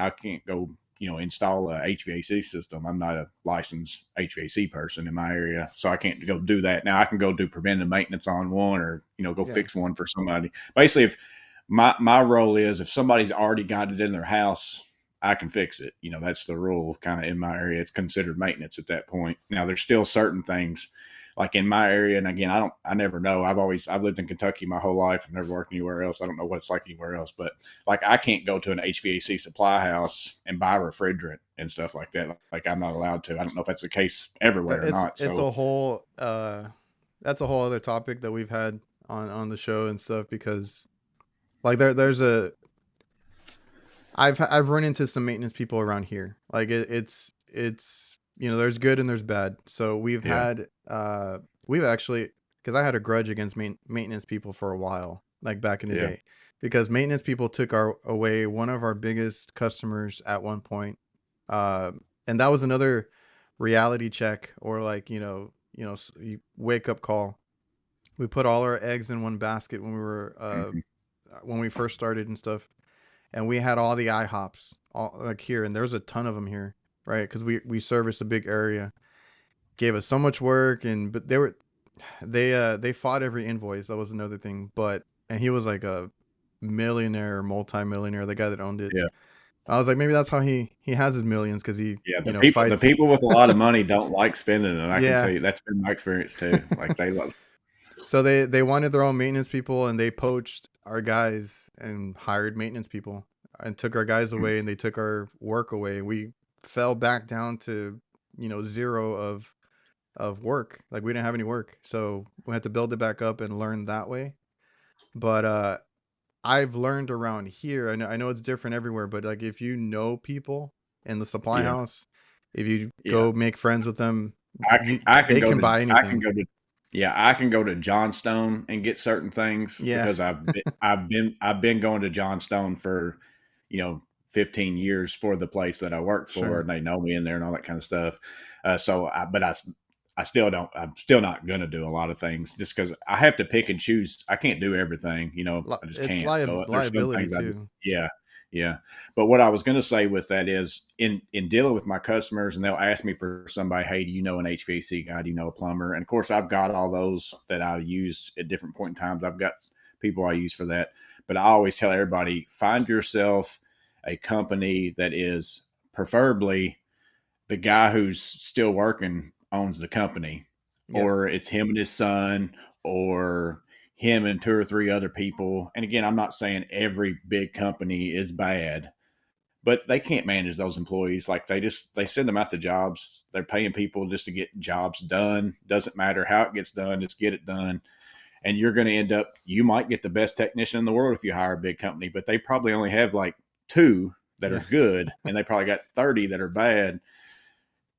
go install a HVAC system. I'm not a licensed HVAC person in my area, so I can't go do that. Now I can go do preventive maintenance on one, or go Yeah. fix one for somebody. Basically, if my role is if somebody's already got it in their house, I can fix it. That's the rule kind of in my area. It's considered maintenance at that point. Now there's still certain things like in my area, and again, I never know. I've lived in Kentucky my whole life. I've never worked anywhere else. I don't know what it's like anywhere else, but like I can't go to an HVAC supply house and buy refrigerant and stuff like that. Like I'm not allowed to. I don't know if that's the case everywhere or not. It's So a whole that's a whole other topic that we've had on the show and stuff, because like there's a I've run into some maintenance people around here. Like it's there's good and there's bad. So yeah, we've actually, because I had a grudge against maintenance people for a while, like back in the yeah, day, because maintenance people took our away one of our biggest customers at one point. Uh, and that was another reality check, or like you wake up call. We put all our eggs in one basket hmm when we first started and stuff, and we had all the IHOPs all like here, and there's a ton of them here, right? Because we service a big area. Gave us so much work, and but they fought every invoice. That was another thing. But and he was like a millionaire, multi-millionaire, the guy that owned it. yeah. I was like, maybe that's how he has his millions, because he Yeah, the fights. people with a lot of money don't like spending it. I can tell Yeah. you that's been my experience too. Like they love. So they wanted their own maintenance people, and they poached our guys and hired maintenance people and took our guys away, and they took our work away. We fell back down to zero of work. Like we didn't have any work, so we had to build it back up and learn that way. But I've learned around here. I know it's different everywhere, but like if you know people in the supply Yeah, house, if you yeah. go make friends with them, I can they go can to buy I can anything. go to yeah, I can go to Johnstone and get certain things Yeah, because I've been going to Johnstone for, 15 years for the place that I work for, sure. and they know me in there and all that kind of stuff. I still don't. I'm still not going to do a lot of things just because I have to pick and choose. I can't do everything. I just It's can't. So there's some liability things I just too. yeah. Yeah. But what I was going to say with that is in dealing with my customers, and they'll ask me for somebody, hey, do you know an HVAC guy? Do you know a plumber? And of course, I've got all those that I use at different point in times. I've got people I use for that. But I always tell everybody, find yourself a company that is preferably the guy who's still working owns the company, Yep. or it's him and his son, or him and two or three other people. And again, I'm not saying every big company is bad, but they can't manage those employees. Like they send them out to jobs. They're paying people just to get jobs done. Doesn't matter how it gets done, just get it done. And you're going to end up, you might get the best technician in the world if you hire a big company, but they probably only have like two that are Yeah. good, and they probably got 30 that are bad.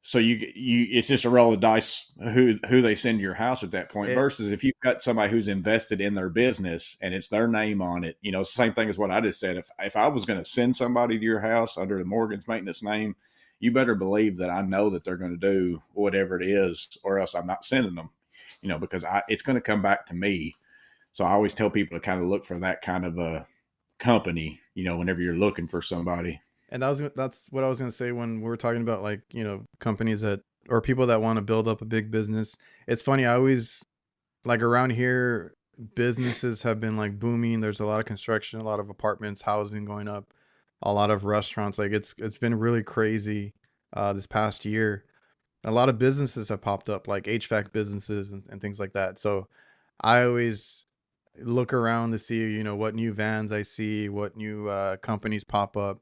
So it's just a roll of dice who they send to your house at that point. It Versus if you've got somebody who's invested in their business and it's their name on it, same thing as what I just said. If I was going to send somebody to your house under the Morgan's Maintenance name, you better believe that I know that they're going to do whatever it is, or else I'm not sending them. Because it's going to come back to me. So I always tell people to kind of look for that kind of a company. Whenever you're looking for somebody. and that's what I was gonna say when we are talking about like companies that or people that want to build up a big business. It's funny. I always like around here, businesses have been like booming. There's a lot of construction, a lot of apartments, housing going up, a lot of restaurants. Like it's been really crazy this past year. A lot of businesses have popped up, like HVAC businesses and things like that. So I always look around to see, what new vans I see, what new companies pop up.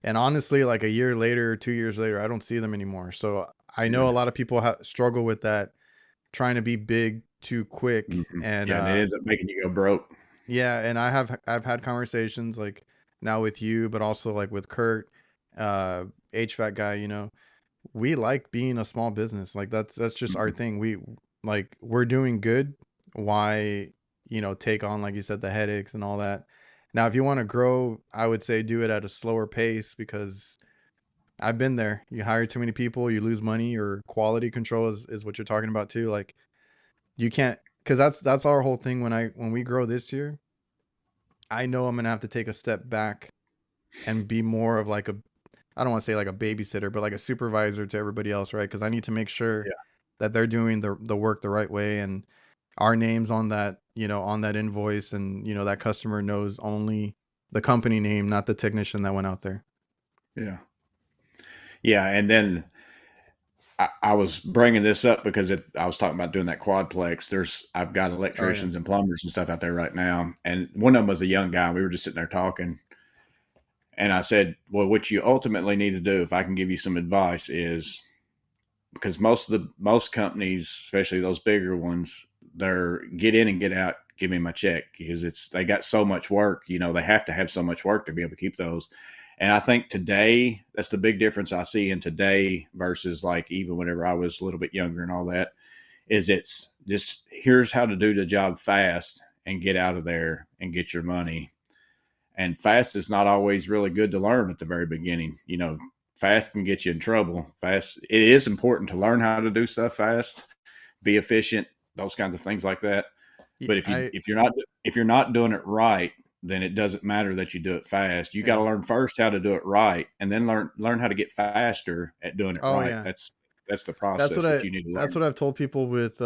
And honestly, like a year later, 2 years later, I don't see them anymore. So I know a Yeah. lot of people struggle with that, trying to be big too quick. And Yeah, and it ends up making you go broke. yeah, and I've had conversations like now with you, but also like with Kurt, uh, HVAC guy. We like being a small business. Like that's just our Mhm. thing. We're doing good. Why, take on, like you said, the headaches and all that. Now, if you want to grow, I would say do it at a slower pace because I've been there. You hire too many people, you lose money, or quality control is what you're talking about too. Like you can't, because that's our whole thing. When we grow this year, I know I'm gonna have to take a step back and be more of like a, I don't want to say like a babysitter, but like a supervisor to everybody else, right? Because I need to make sure Yeah, that they're doing the work the right way, and our names on that, on that invoice, and that customer knows only the company name, not the technician that went out there. yeah, yeah. And then I was bringing this up because I was talking about doing that quadplex. I've got Oh yeah. electricians and plumbers and stuff out there right now, and one of them was a young guy. We were just sitting there talking, and I said, "Well, what you ultimately need to do, if I can give you some advice, is because most companies, especially those bigger ones, they're get in and get out, give me my check because they got so much work. They have to have so much work to be able to keep those. And I think today that's the big difference I see in today versus like even whenever I was a little bit younger and all that is it's just here's how to do the job fast and get out of there and get your money. And fast is not always really good to learn at the very beginning. Fast can get you in trouble. Fast, it is important to learn how to do stuff fast, be efficient, those kinds of things like that. But I if you're not doing it right, then it doesn't matter that you do it fast. You got yeah. to learn first how to do it right, and then learn how to get faster at doing it Oh right. yeah. That's the That's process what that I you need to that's learn. what I've told people with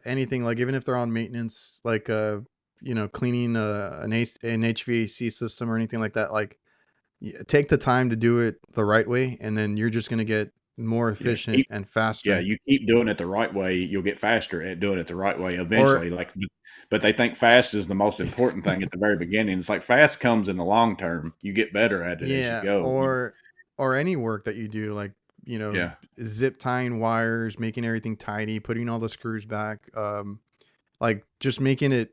anything, like even if they're on maintenance, like cleaning an HVAC system or anything like that, like take the time to do it the right way, and then you're just going to get more Yeah, efficient and yeah, faster. you keep doing it the right way, you'll get faster at doing it the right way Or eventually. But they think fast is the most important thing at the very beginning. It's like fast comes in the long term. You get better at it as you yeah, go. or any work that you do, like Yeah, zip tying wires, making everything tidy, putting all the screws back, like just making it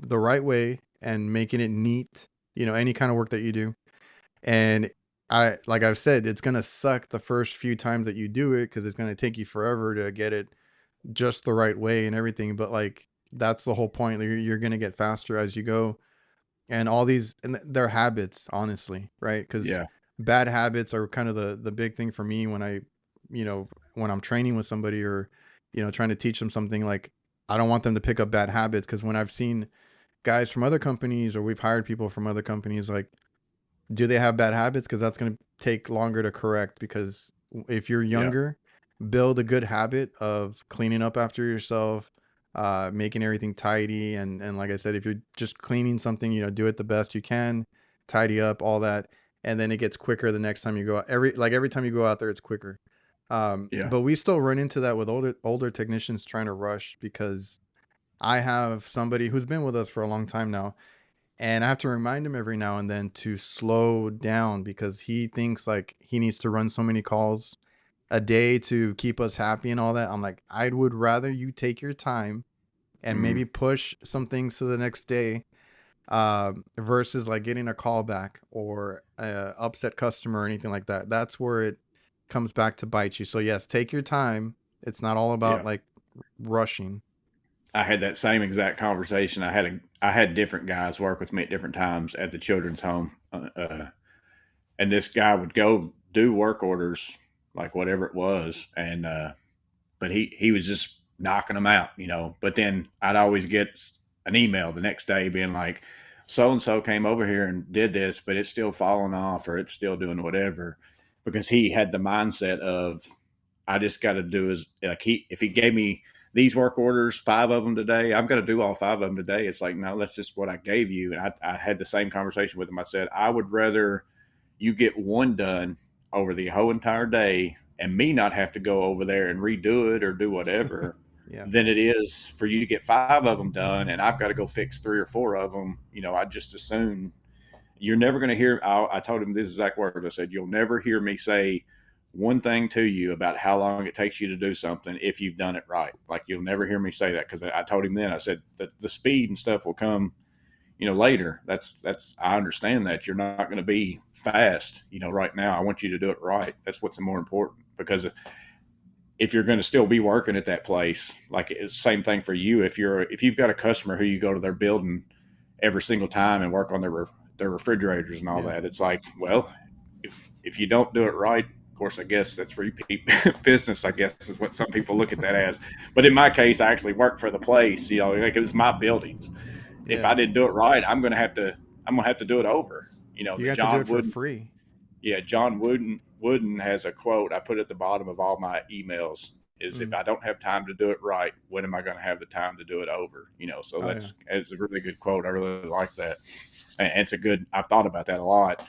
the right way and making it neat, any kind of work that you do. And like I've said, it's going to suck the first few times that you do it because it's going to take you forever to get it just the right way and everything. But like, that's the whole point. You're going to get faster as you go. And all these, and they're habits, honestly, right? Because Yeah. bad habits are kind of the big thing for me when when I'm training with somebody or, trying to teach them something. Like, I don't want them to pick up bad habits because when I've seen guys from other companies or we've hired people from other companies, like, do they have bad habits? Because that's going to take longer to correct. Because if you're Yeah. younger, build a good habit of cleaning up after yourself, making everything tidy. And like I said, if you're just cleaning something, do it the best you can, tidy up all that. And then it gets quicker the next time you go out. Every time you go out there, it's quicker. Yeah. But we still run into that with older technicians trying to rush because I have somebody who's been with us for a long time now, and I have to remind him every now and then to slow down because he thinks like he needs to run so many calls a day to keep us happy and all that. I'm like, I would rather you take your time and Mm, maybe push some things to the next day, versus like getting a call back or a upset customer or anything like that. That's where it comes back to bite you. So yes, take your time. It's not all about yeah. like rushing. I had that same exact conversation. I had different guys work with me at different times at the children's home, and this guy would go do work orders, like whatever it was, and but he was just knocking them out, you know. But then I'd always get an email the next day being like, so and so came over here and did this, but it's still falling off or it's still doing whatever, because he had the mindset of I just got to do is like if he gave me these work orders, 5 of them today, I've got to do all 5 of them today. It's like, no, that's just what I gave you. And I had the same conversation with him. I said, I would rather you get one done over the whole entire day and me not have to go over there and redo it or do whatever Yeah. than it is for you to get 5 of them done and I've got to go fix 3 or 4 of them. You know, I just assume you're never going to hear. I told him this exact words. I said, you'll never hear me say one thing to you about how long it takes you to do something if you've done it right. Like, you'll never hear me say that, because I told him then, I said, the speed and stuff will come, you know, later. That's I understand that you're not going to be fast, you know, right now. I want you to do it right. That's what's more important, because if you're going to still be working at that place, like, it's the same thing for you. If you've got a customer who you go to their building every single time and work on their refrigerators and all Yeah. that, it's like, well, if you don't do it right, of course, I guess that's repeat business, I guess, is what some people look at that as. But in my case, I actually worked for the place, you know, like, it was my buildings. If Yeah. I didn't do it right, I'm gonna have to do it over. You know, You the have to do John it for Wooden, free. yeah, John Wooden has a quote I put at the bottom of all my emails is, if Mm. I don't have time to do it right, when am I going to have the time to do it over? You know, so Oh yeah. it's a really good quote. I really like that. And it's a good, I've thought about that a lot.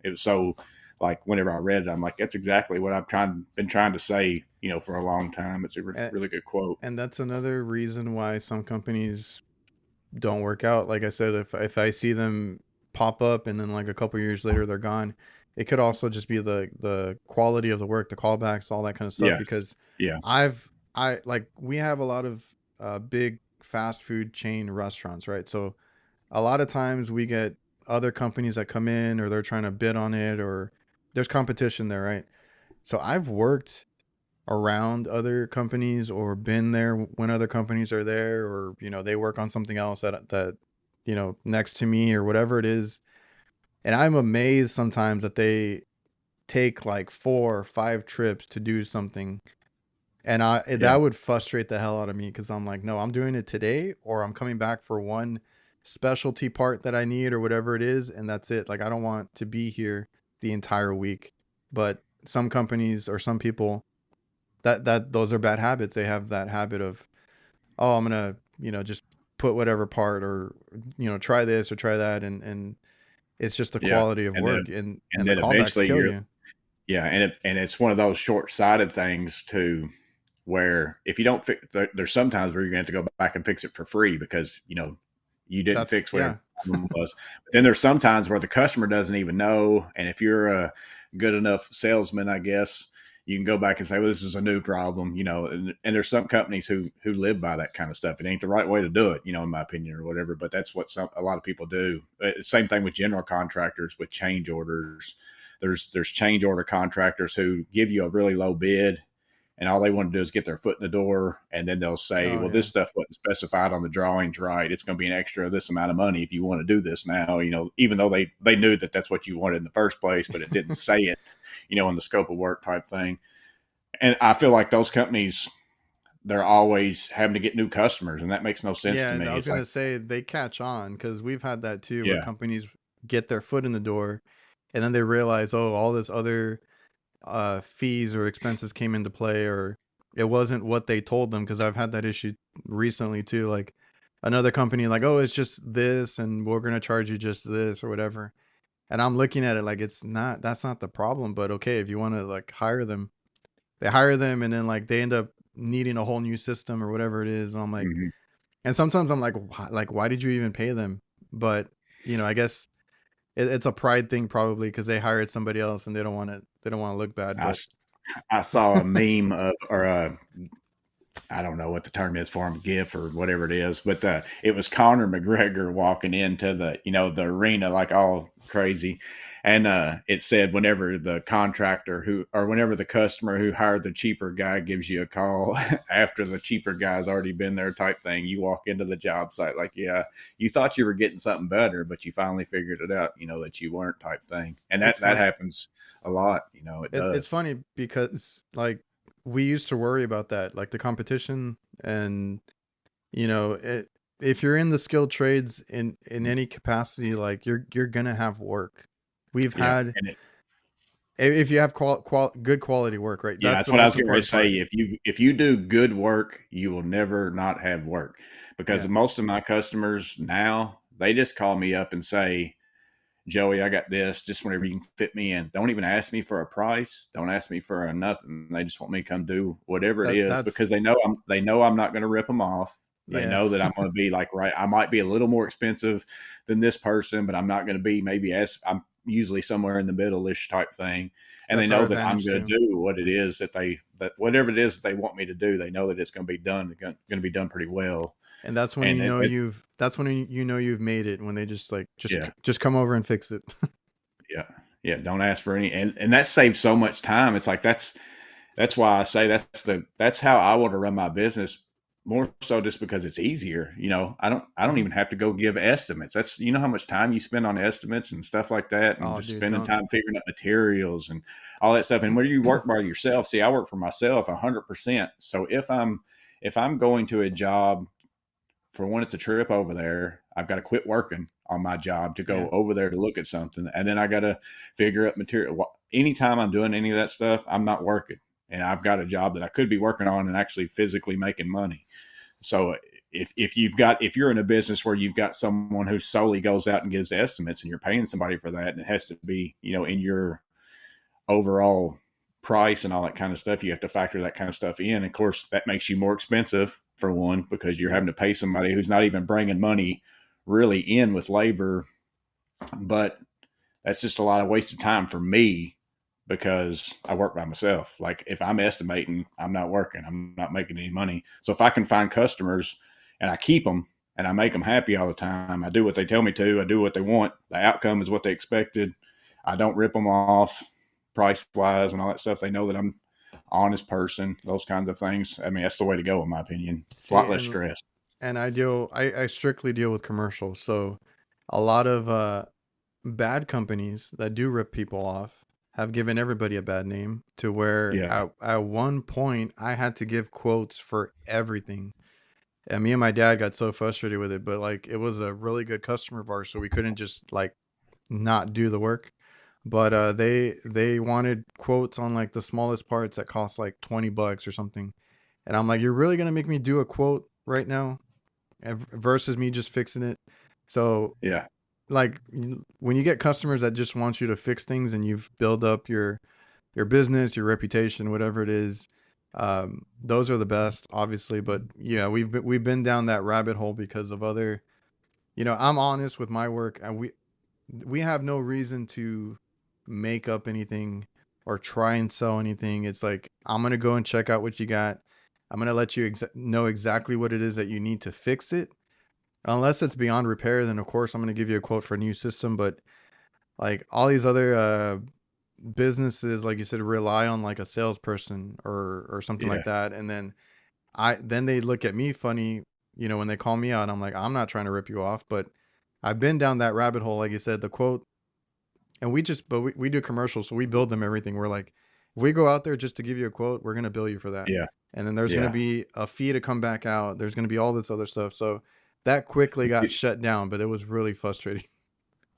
It was so, like, whenever I read it, I'm like, that's exactly what been trying to say, you know, for a long time. It's a And, really good quote. and that's another reason why some companies don't work out. Like I said, if I see them pop up and then like a couple years later they're gone, it could also just be the quality of the work, the callbacks, all that kind of stuff. Yeah. Because Yeah. I like we have a lot of big fast food chain restaurants, right? So a lot of times we get other companies that come in or they're trying to bid on it or there's competition there, right? So I've worked around other companies or been there when other companies are there, or they work on something else that next to me or whatever it is, and I'm amazed sometimes that they take like 4 or 5 trips to do something, and Yeah. that would frustrate the hell out of me because I'm like, no, I'm doing it today, or I'm coming back for one specialty part that I need or whatever it is, and that's it. Like, I don't want to be here the entire week. But some companies or some people, that those are bad habits. They have that habit of, oh, I'm gonna just put whatever part, or try this or try that, and it's just the Yeah. quality of And then, work, and and the then callbacks eventually kill you're, you. yeah. And it's one of those short sighted things too, where if you don't fix, there's sometimes where you're going to have to go back and fix it for free because, you know, you didn't That's fix whatever yeah. the problem was. But then there's sometimes where the customer doesn't even know. And if you're a good enough salesman, I guess, you can go back and say, well, this is a new problem, and there's some companies who live by that kind of stuff. It ain't the right way to do it, in my opinion or whatever, but that's what a lot of people do. Same thing with general contractors with change orders. There's change order contractors who give you a really low bid, and all they want to do is get their foot in the door, and then they'll say, Oh well, yeah. this stuff wasn't specified on the drawings right. It's going to be an extra this amount of money if you want to do this now, even though they knew that that's what you wanted in the first place, but it didn't say it, in the scope of work type thing. And I feel like those companies, they're always having to get new customers, and that makes no sense to Yeah, I me. was It's like, gonna say they catch on because we've had that too, where yeah, companies get their foot in the door, and then they realize, oh, all this other fees or expenses came into play, or it wasn't what they told them. Because I've had that issue recently too. Like another company, like, oh, it's just this, and we're gonna charge you just this or whatever. And I'm looking at it like it's not. That's not the problem. But okay, if you want to like hire them, they hire them, and then like they end up needing a whole new system or whatever it is. And I'm like, mm-hmm. and sometimes I'm like, why did you even pay them? But I guess it's a pride thing probably because they hired somebody else and they don't want to. They don't want to look bad. I, But I saw a meme of, or I don't know what the term is for him, GIF or whatever it is, but it was Conor McGregor walking into the arena like all crazy, and it said whenever the contractor whenever the customer who hired the cheaper guy gives you a call after the cheaper guy's already been there type thing, you walk into the job site like, yeah, you thought you were getting something better, but you finally figured it out, that you weren't type thing, and it's that funny. happens a lot, it It's does. funny because like we used to worry about that, like the competition, and it. If you're in the skilled trades in any capacity, like you're gonna have work. We've Yeah, had and it if you have good quality work, right? Yeah, That's that's the what I was most getting ready to important say. part. If you do good work, you will never not have work. Because Yeah, most of my customers now, they just call me up and say, Joey, I got this. Just whenever you can fit me in. Don't even ask me for a price. Don't ask me for a nothing. They just want me to come do whatever it is because that's they know I'm not going to rip them off. They yeah, know that I'm going to be like, right. I might be a little more expensive than this person, but I'm not going to be maybe as I'm usually somewhere in the middle-ish type thing. And they that's our know that I'm advantage going too. to do what it is that whatever it is that they want me to do. They know that it's going to be done. Going to be done pretty well. And that's when And it's that's when you know you've made it, when they just like yeah. just come over and fix it. Yeah. Yeah. Don't ask for any. And that saves so much time. It's like, that's why I say that's how I want to run my business more so just because it's easier. I don't Mhm. even have to go give estimates. That's, how much time you spend on estimates and stuff like that. And Oh, just dude, spending don't. time figuring out materials and all that stuff. And when you work by yourself, see, I work for myself 100%. So if I'm going to a job for when it's a trip over there, I've got to quit working on my job to Yeah, go over there to look at something. And then I got to figure out material. Anytime I'm doing any of that stuff, I'm not working. And I've got a job that I could be working on and actually physically making money. So if you're in a business where you've got someone who solely goes out and gives estimates and you're paying somebody for that, and it has to be, in your overall price and all that kind of stuff, you have to factor that kind of stuff in. Of course, that makes you more expensive for one because you're yeah. having to pay somebody who's not even bringing money really in with labor. But that's just a lot of wasted time for me because I work by myself. Like if I'm estimating, I'm not working, I'm not making any money. So if I can find customers and I keep them and I make them happy all the time, I do what they tell me to, I do what they want, the outcome is what they expected. I don't rip them off price wise and all that stuff. They know that I'm an honest person, those kinds of things. I mean, that's the way to go, in my opinion. It's a See, lot less stress. and I strictly deal with commercials, so a lot of bad companies that do rip people off have given everybody a bad name, to where Yeah. at one point I had to give quotes for everything. And me and my dad got so frustrated with it, but like it was a really good customer of ours, so we couldn't just like not do the work. But they wanted quotes on like the smallest parts that cost like $20 or something. And I'm like, you're really gonna make me do a quote right now versus me just fixing it? So Yeah. like when you get customers that just want you to fix things, and you've built up your business, your reputation, whatever it is, those are the best, obviously. But yeah, we've been down that rabbit hole because of other. I'm honest with my work, and we have no reason to make up anything or try and sell anything. It's like, I'm going to go and check out what you got. I'm going to let you know exactly what it is that you need to fix it. Unless it's beyond repair, then of course I'm going to give you a quote for a new system. But like all these other businesses, like you said, rely on like a salesperson or something Yeah. like that. And then they look at me funny, when they call me out. I'm like, I'm not trying to rip you off, but I've been down that rabbit hole. Like you said, the quote, and we do commercials, so we build them everything. We're like, if we go out there just to give you a quote, we're gonna bill you for that. Yeah. And then there's gonna Yeah. be a fee to come back out. There's gonna be all this other stuff. So that quickly got shut down, but it was really frustrating.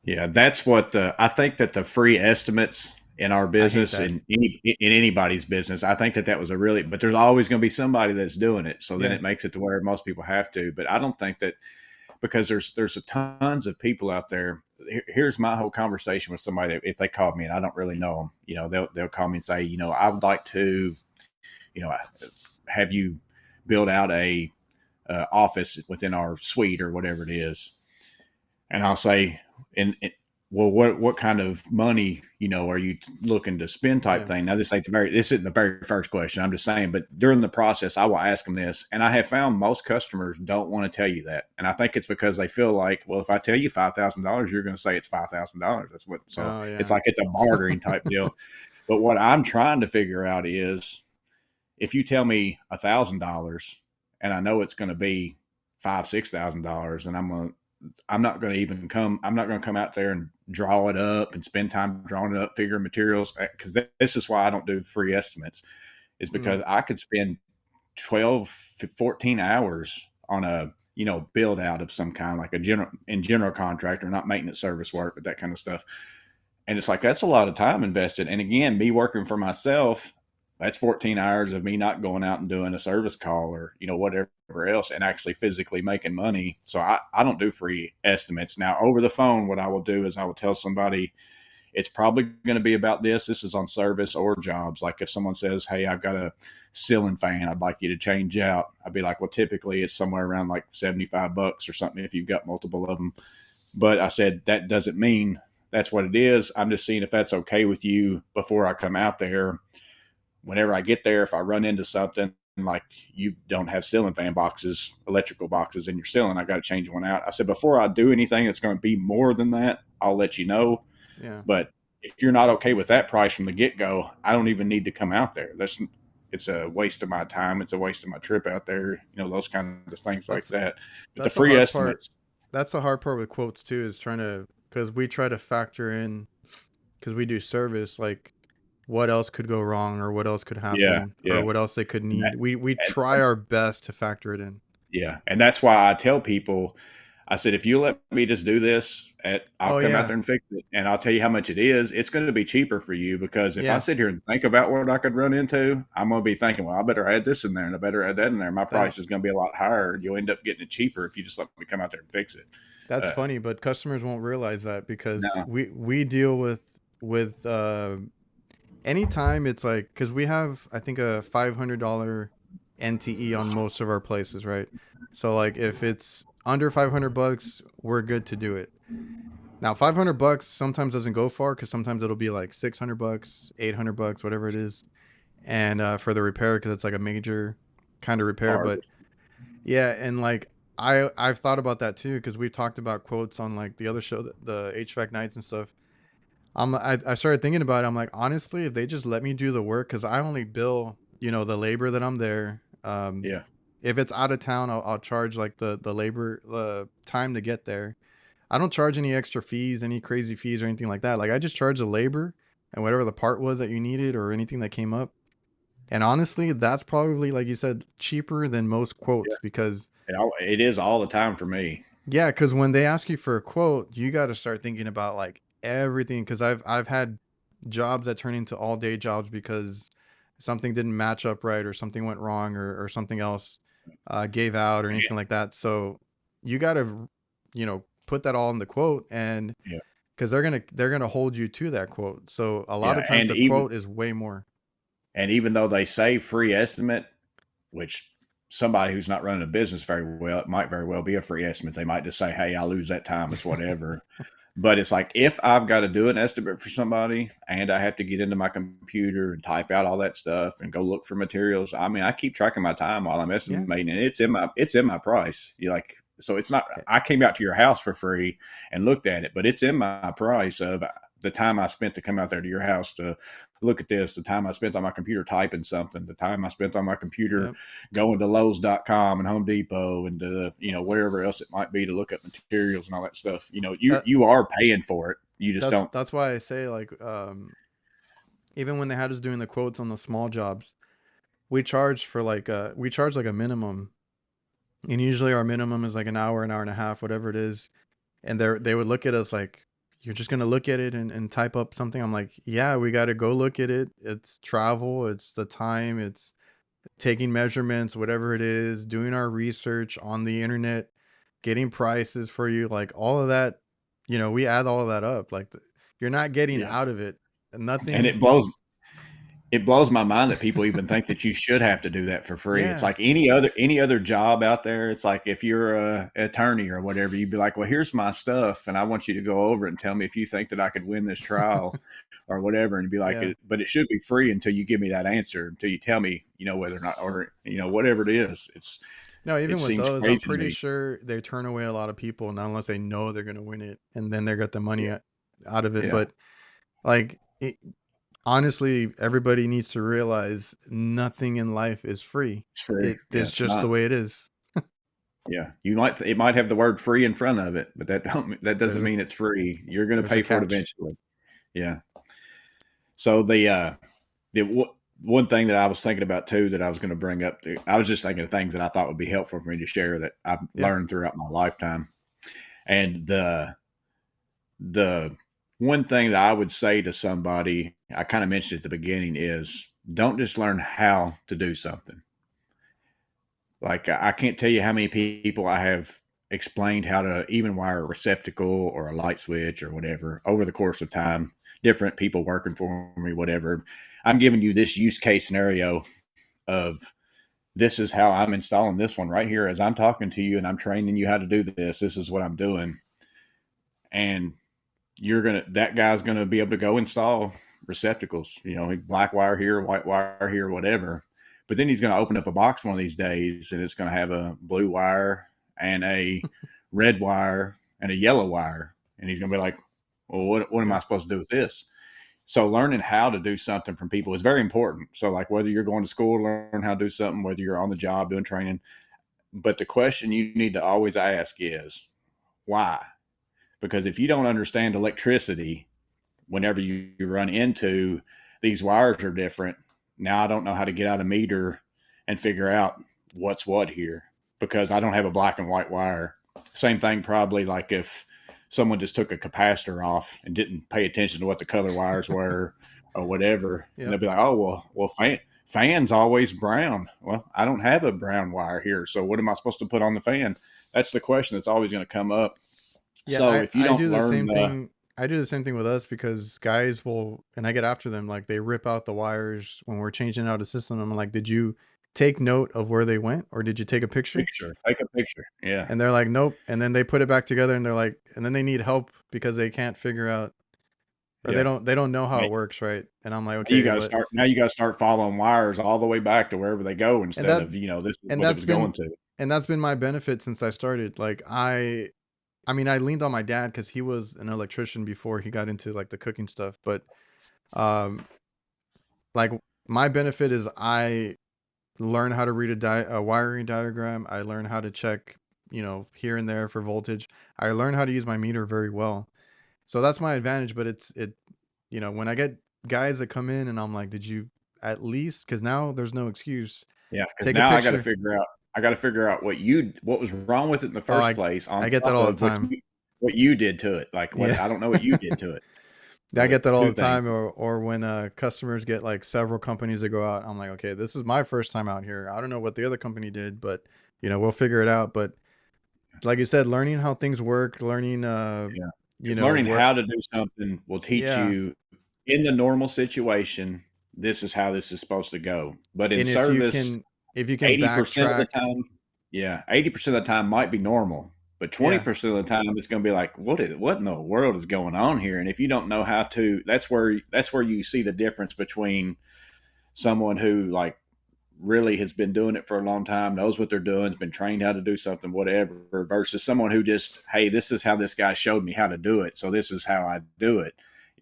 Yeah, that's what I think that the free estimates in our I hate business that. and in anybody's business, I think that that was a really, but there's always going to be somebody that's doing it. So then Yeah. it makes it to where most people have to. But I don't think that because there's a tons of people out there. Here's my whole conversation with somebody. If they call me and I don't really know them, they'll call me and say, I would like to, you know, have you build out a office within our suite or whatever it is. And I'll say, and well, what kind of money are you looking to spend type Yeah. thing? Now this isn't the very first question. I'm just saying, but during the process, I will ask them this, and I have found most customers don't want to tell you that, and I think it's because they feel like, well, if I tell you $5,000, you're going to say it's $5,000. That's what. So Oh it's yeah. like it's a bartering type deal. But what I'm trying to figure out is if you tell me $1,000, and I know it's going to be $6,000, and I'm not going to even come. I'm not going to come out there and draw it up and spend time drawing it up, figuring materials. Because this is why I don't do free estimates, is Mm, because I could spend 12, 14 hours on a build out of some kind, like a general contractor, not maintenance service work, but that kind of stuff. And it's like that's a lot of time invested. And again, me working for myself, that's 14 hours of me not going out and doing a service call or whatever else and actually physically making money. So I don't do free estimates. Now over the phone, what I will do is I will tell somebody it's probably going to be about this is on service or jobs. Like if someone says, hey, I've got a ceiling fan I'd like you to change out, I'd be like, well, typically it's somewhere around like $75 or something if you've got multiple of them. But I said that doesn't mean that's what it is. I'm just seeing if that's okay with you before I come out there. Whenever I get there, if I run into something like you don't have ceiling fan boxes, electrical boxes in your ceiling, I got to change one out. I said, before I do anything that's going to be more than that, I'll let you know. yeah. But if you're not okay with that price from the get go, I don't even need to come out there. It's a waste of my time. It's a waste of my trip out there. Those kinds of things like That's that. But the that's the free hard part. estimates, That's the hard part with quotes too, is trying to, because we try to factor in, because we do service, like what else could go wrong or what else could yeah, happen or yeah, what else they could and that, need. We try and our best to factor it in. yeah, and that's why I tell people, I said, if you let me just do this, I'll Oh come out yeah. there and fix it, and I'll tell you how much it is. It's going to be cheaper for you because if I Yeah. sit here and think about what I could run into, I'm going to be thinking, well, I better add this in there and I better add that in there. My price is That's going to be a lot higher. You'll end up getting it cheaper if you just let me come out there and fix it. that's Uh, funny, but customers won't realize that because no, we deal with anytime it's like, because we have, I think, a $500 NTE on most of our places, right? So like if it's under $500, we're good to do it. Now, $500 sometimes doesn't go far because sometimes it'll be like $600, $800, whatever it is, and for the repair, because it's like a major kind of repair. hard. But yeah, and like I've thought about that too because we've talked about quotes on like the other show, the HVAC nights and stuff. I started thinking about it. I'm like, honestly, if they just let me do the work, because I only bill, the labor that I'm there. Yeah, If it's out of town, I'll charge like the labor time to get there. I don't charge any extra fees, any crazy fees or anything like that. Like I just charge the labor and whatever the part was that you needed or anything that came up. And honestly, that's probably, like you said, cheaper than most yeah, quotes because it is all the time for me. yeah, because when they ask you for a quote, you got to start thinking about like everything. Because I've had jobs that turn into all day jobs because something didn't match up right or something went wrong or something else gave out or anything like that. So you got to put that all in the quote, and Yeah, because they're gonna hold you to that quote. So a lot yeah, of times the quote is way more. and even though they say free estimate, which somebody who's not running a business very well, it might very well be a free estimate. They might just say, "Hey, I lose that time. It's whatever." But it's like if I've got to do an estimate for somebody and I have to get into my computer and type out all that stuff and go look for materials, I mean, I keep track of my time while I'm Yeah. estimating, and it's in my price. You like so it's not. I came out to your house for free and looked at it, but it's in my price of the time I spent to come out there to your house to look at this, the time I spent on my computer typing something, the time I spent on my computer Yep. going to Lowe's.com and Home Depot and wherever else it might be to look up materials and all that stuff. You That you are paying for it. You just don't. that's why I say, like, even when they had us doing the quotes on the small jobs, we charge like a minimum, and usually our minimum is like an hour and a half, whatever it is. And they would look at us like, you're just gonna look at it and type up something. I'm like, yeah, we got to go look at it. It's travel, it's the time, it's taking measurements, whatever it is, doing our research on the internet, getting prices for you, like all of that. We add all of that up. Like, you're not getting Yeah, out of it and nothing. it blows my mind that people even think that you should have to do that for free. It's Yeah, like any other job out there. It's like if you're a attorney or whatever, you'd be like, well, here's my stuff, and I want you to go over it and tell me if you think that I could win this trial or whatever, and be like, yeah. but it should be free until you give me that answer, until you tell me, whether or not, or whatever it is. No, It even with seems those, I'm crazy to pretty me. sure they turn away a lot of people, not unless they know they're gonna win it, and then they got the money Yeah, out of it. yeah, But like, honestly, everybody needs to realize nothing in life is free. it's free. Yeah, It's it's just the not. way it is. Yeah, it might have the word free in front of it, but that There's doesn't a mean it's free. You're going to there's a pay for it catch. eventually. Yeah. So one thing that I was thinking about too that I was going to bring up, I was just thinking of things that I thought would be helpful for me to share that I've Yeah, learned throughout my lifetime. And the one thing that I would say to somebody, I kind of mentioned at the beginning, is don't just learn how to do something. Like I can't tell you how many people I have explained how to even wire a receptacle or a light switch or whatever over the course of time. Different people working for me, whatever. I'm giving you this use case scenario of this is how I'm installing this one right here as I'm talking to you and I'm training you how to do this. This is what I'm doing. And that guy's gonna be able to go install receptacles, black wire here, white wire here, whatever. But then he's gonna open up a box one of these days and it's gonna have a blue wire and a red wire and a yellow wire. And he's gonna be like, well, what am yeah, I supposed to do with this? So learning how to do something from people is very important. So like whether you're going to school to learn how to do something, whether you're on the job doing training, but the question you need to always ask is why? Because if you don't understand electricity, whenever you run into these wires are different, now I don't know how to get out a meter and figure out what's what here because I don't have a black and white wire. Same thing, probably like if someone just took a capacitor off and didn't pay attention to what the color wires were or whatever, and they'll yep, be like, "Oh well, fan's always brown." Well, I don't have a brown wire here, so what am I supposed to put on the fan? That's the question that's always going to come up. yeah. So if you I don't do the learn same the thing. I do the same thing with us, because guys will, and I get after them, like they rip out the wires when we're changing out a system. I'm like, did you take note of where they went, or did you take a picture? picture, take a picture, yeah, And they're like, nope. And then they put it back together, and they're like, and then they need help because they can't figure out, or yeah. they don't know how it works, right? And I'm like, You okay, got to but start now. You got to start following wires all the way back to wherever they go and instead that of this is and what it was going to. that's been my benefit since I started. Like, I mean, I leaned on my dad because he was an electrician before he got into like the cooking stuff. But um, like, my benefit is I learn how to read a wiring diagram. I learn how to check, here and there for voltage. I learn how to use my meter very well. So that's my advantage. But when I get guys that come in and I'm like, did you at least, because now there's no excuse, Yeah, because take a now picture. I got to figure out what was wrong with it in the Oh, first place, on I get that top all the of time. what you did to it. Like what Yeah. I don't know what you did to it. I So get it's that all two the things. time, or when customers get like several companies that go out, I'm like, okay, this is my first time out here. I don't know what the other company did, but we'll figure it out. But like you said, learning how things work, learning, Yeah, because learning what, how to do something will teach yeah. you in the normal situation. This is how this is supposed to go. But in And service, if you can 80% of the backtrack, time, yeah, 80% of the time might be normal, But Yeah. 20% of the time, it's going to be like, what in the world is going on here? And if you don't know how to, that's where you see the difference between someone who like really has been doing it for a long time, knows what they're doing, has been trained how to do something, whatever, versus someone who just, hey, this is how this guy showed me how to do it, so this is how I do it.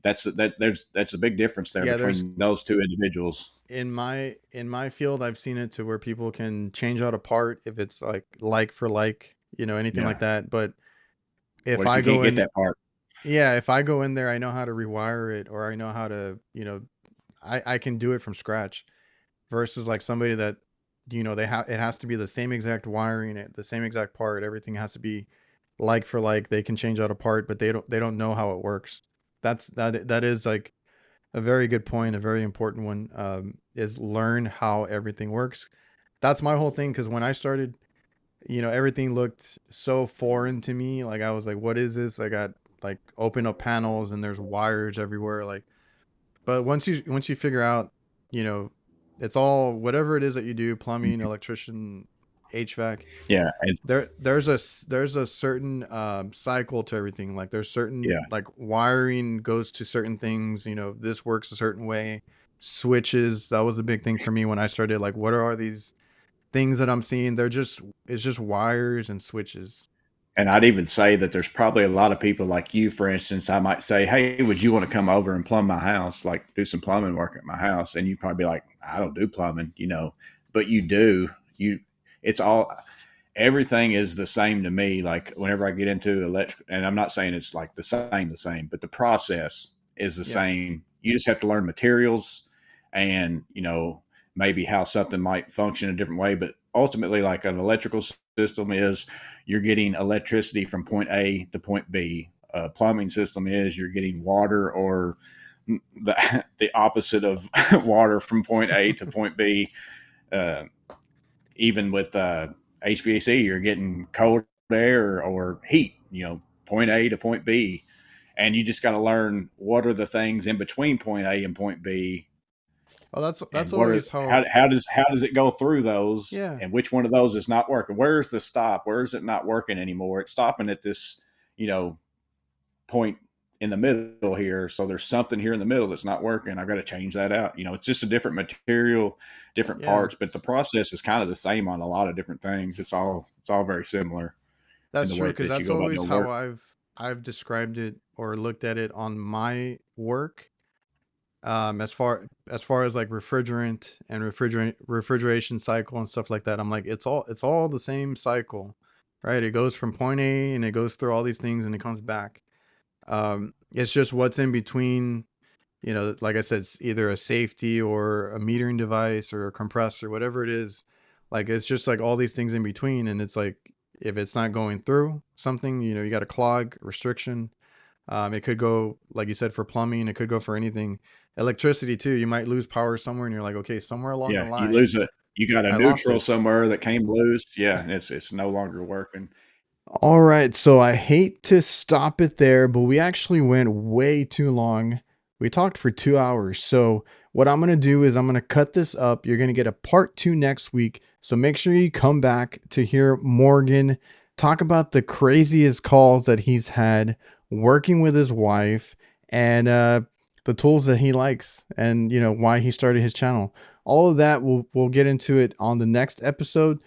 That's a big difference there Yeah, there's between those two individuals. in my field, I've seen it to where people can change out a part if it's like for like, anything like Yeah. that. But if What if I you can't go get in, that part? yeah, if I go in there, I know how to rewire it, or I know how to, I can do it from scratch. Versus like somebody that, they have it has to be the same exact wiring, the same exact part. Everything has to be like for like. They can change out a part, but they don't know how it works. That is like a very good point, a very important one. Is learn how everything works. That's my whole thing. Because when I started, everything looked so foreign to me. Like I was like, what is this? I got like open up panels and there's wires everywhere. Like, but once you figure out, you know, it's all whatever it is that you do, plumbing, electrician, HVAC. Yeah, There's a certain cycle to everything. Like there's certain yeah. like wiring goes to certain things. This works a certain way. Switches, that was a big thing for me when I started. Like, what are all these things that I'm seeing? It's just wires and switches. And I'd even say that there's probably a lot of people like you, for instance. I might say, hey, would you want to come over and plumb my house, like do some plumbing work at my house? And you'd probably be like, I don't do plumbing, but you do. It's all, everything is the same to me. Like whenever I get into electric, and I'm not saying it's like the same, but the process is the Yeah. same. You just have to learn materials and, maybe how something might function a different way. But ultimately, like an electrical system is you're getting electricity from point A to point B. A plumbing system is you're getting water or the opposite of water from point A to point B. Uh, Even with HVAC, you're getting cold air or heat, point A to point B. And you just got to learn what are the things in between point A and point B, Oh, that's and what are always how. how does it go through those, Yeah. and which one of those is not working? Where's the stop? Where is it not working anymore? It's stopping at this, you know, point in the middle here. So there's something here in the middle that's not working. I've got to change that out. It's just a different material, different Yeah. parts, but the process is kind of the same on a lot of different things. It's all very similar in That's the true, way because that you that's go about always doing how work. I've described it or looked at it on my work. As far as like refrigerant and refrigeration cycle and stuff like that, I'm like, it's all the same cycle, right? It goes from point A and it goes through all these things and it comes back. It's just what's in between. Like I said, it's either a safety or a metering device or a compressor, whatever it is. Like it's just like all these things in between, and it's like if it's not going through something, you got a clog restriction. It could go, like you said, for plumbing. It could go for anything. Electricity too. You might lose power somewhere, and you're like, okay, somewhere along the Yeah, you line, lose it. You got a I lost neutral it. somewhere that came loose. Yeah, and it's no longer working. All right, so I hate to stop it there, but we actually went way too long. We talked for 2 hours. So, what I'm going to do is I'm going to cut this up. You're going to get a part two next week. So, make sure you come back to hear Morgan talk about the craziest calls that he's had working with his wife and the tools that he likes and, why he started his channel. All of that, we'll get into it on the next episode.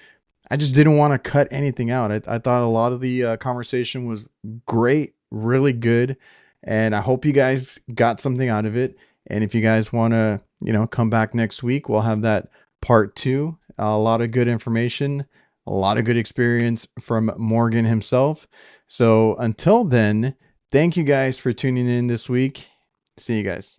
I just didn't want to cut anything out. I thought a lot of the conversation was great, really good, and I hope you guys got something out of it. And if you guys want to, come back next week, we'll have that part two. A lot of good information, a lot of good experience from Morgan himself. So until then, thank you guys for tuning in this week. See you guys.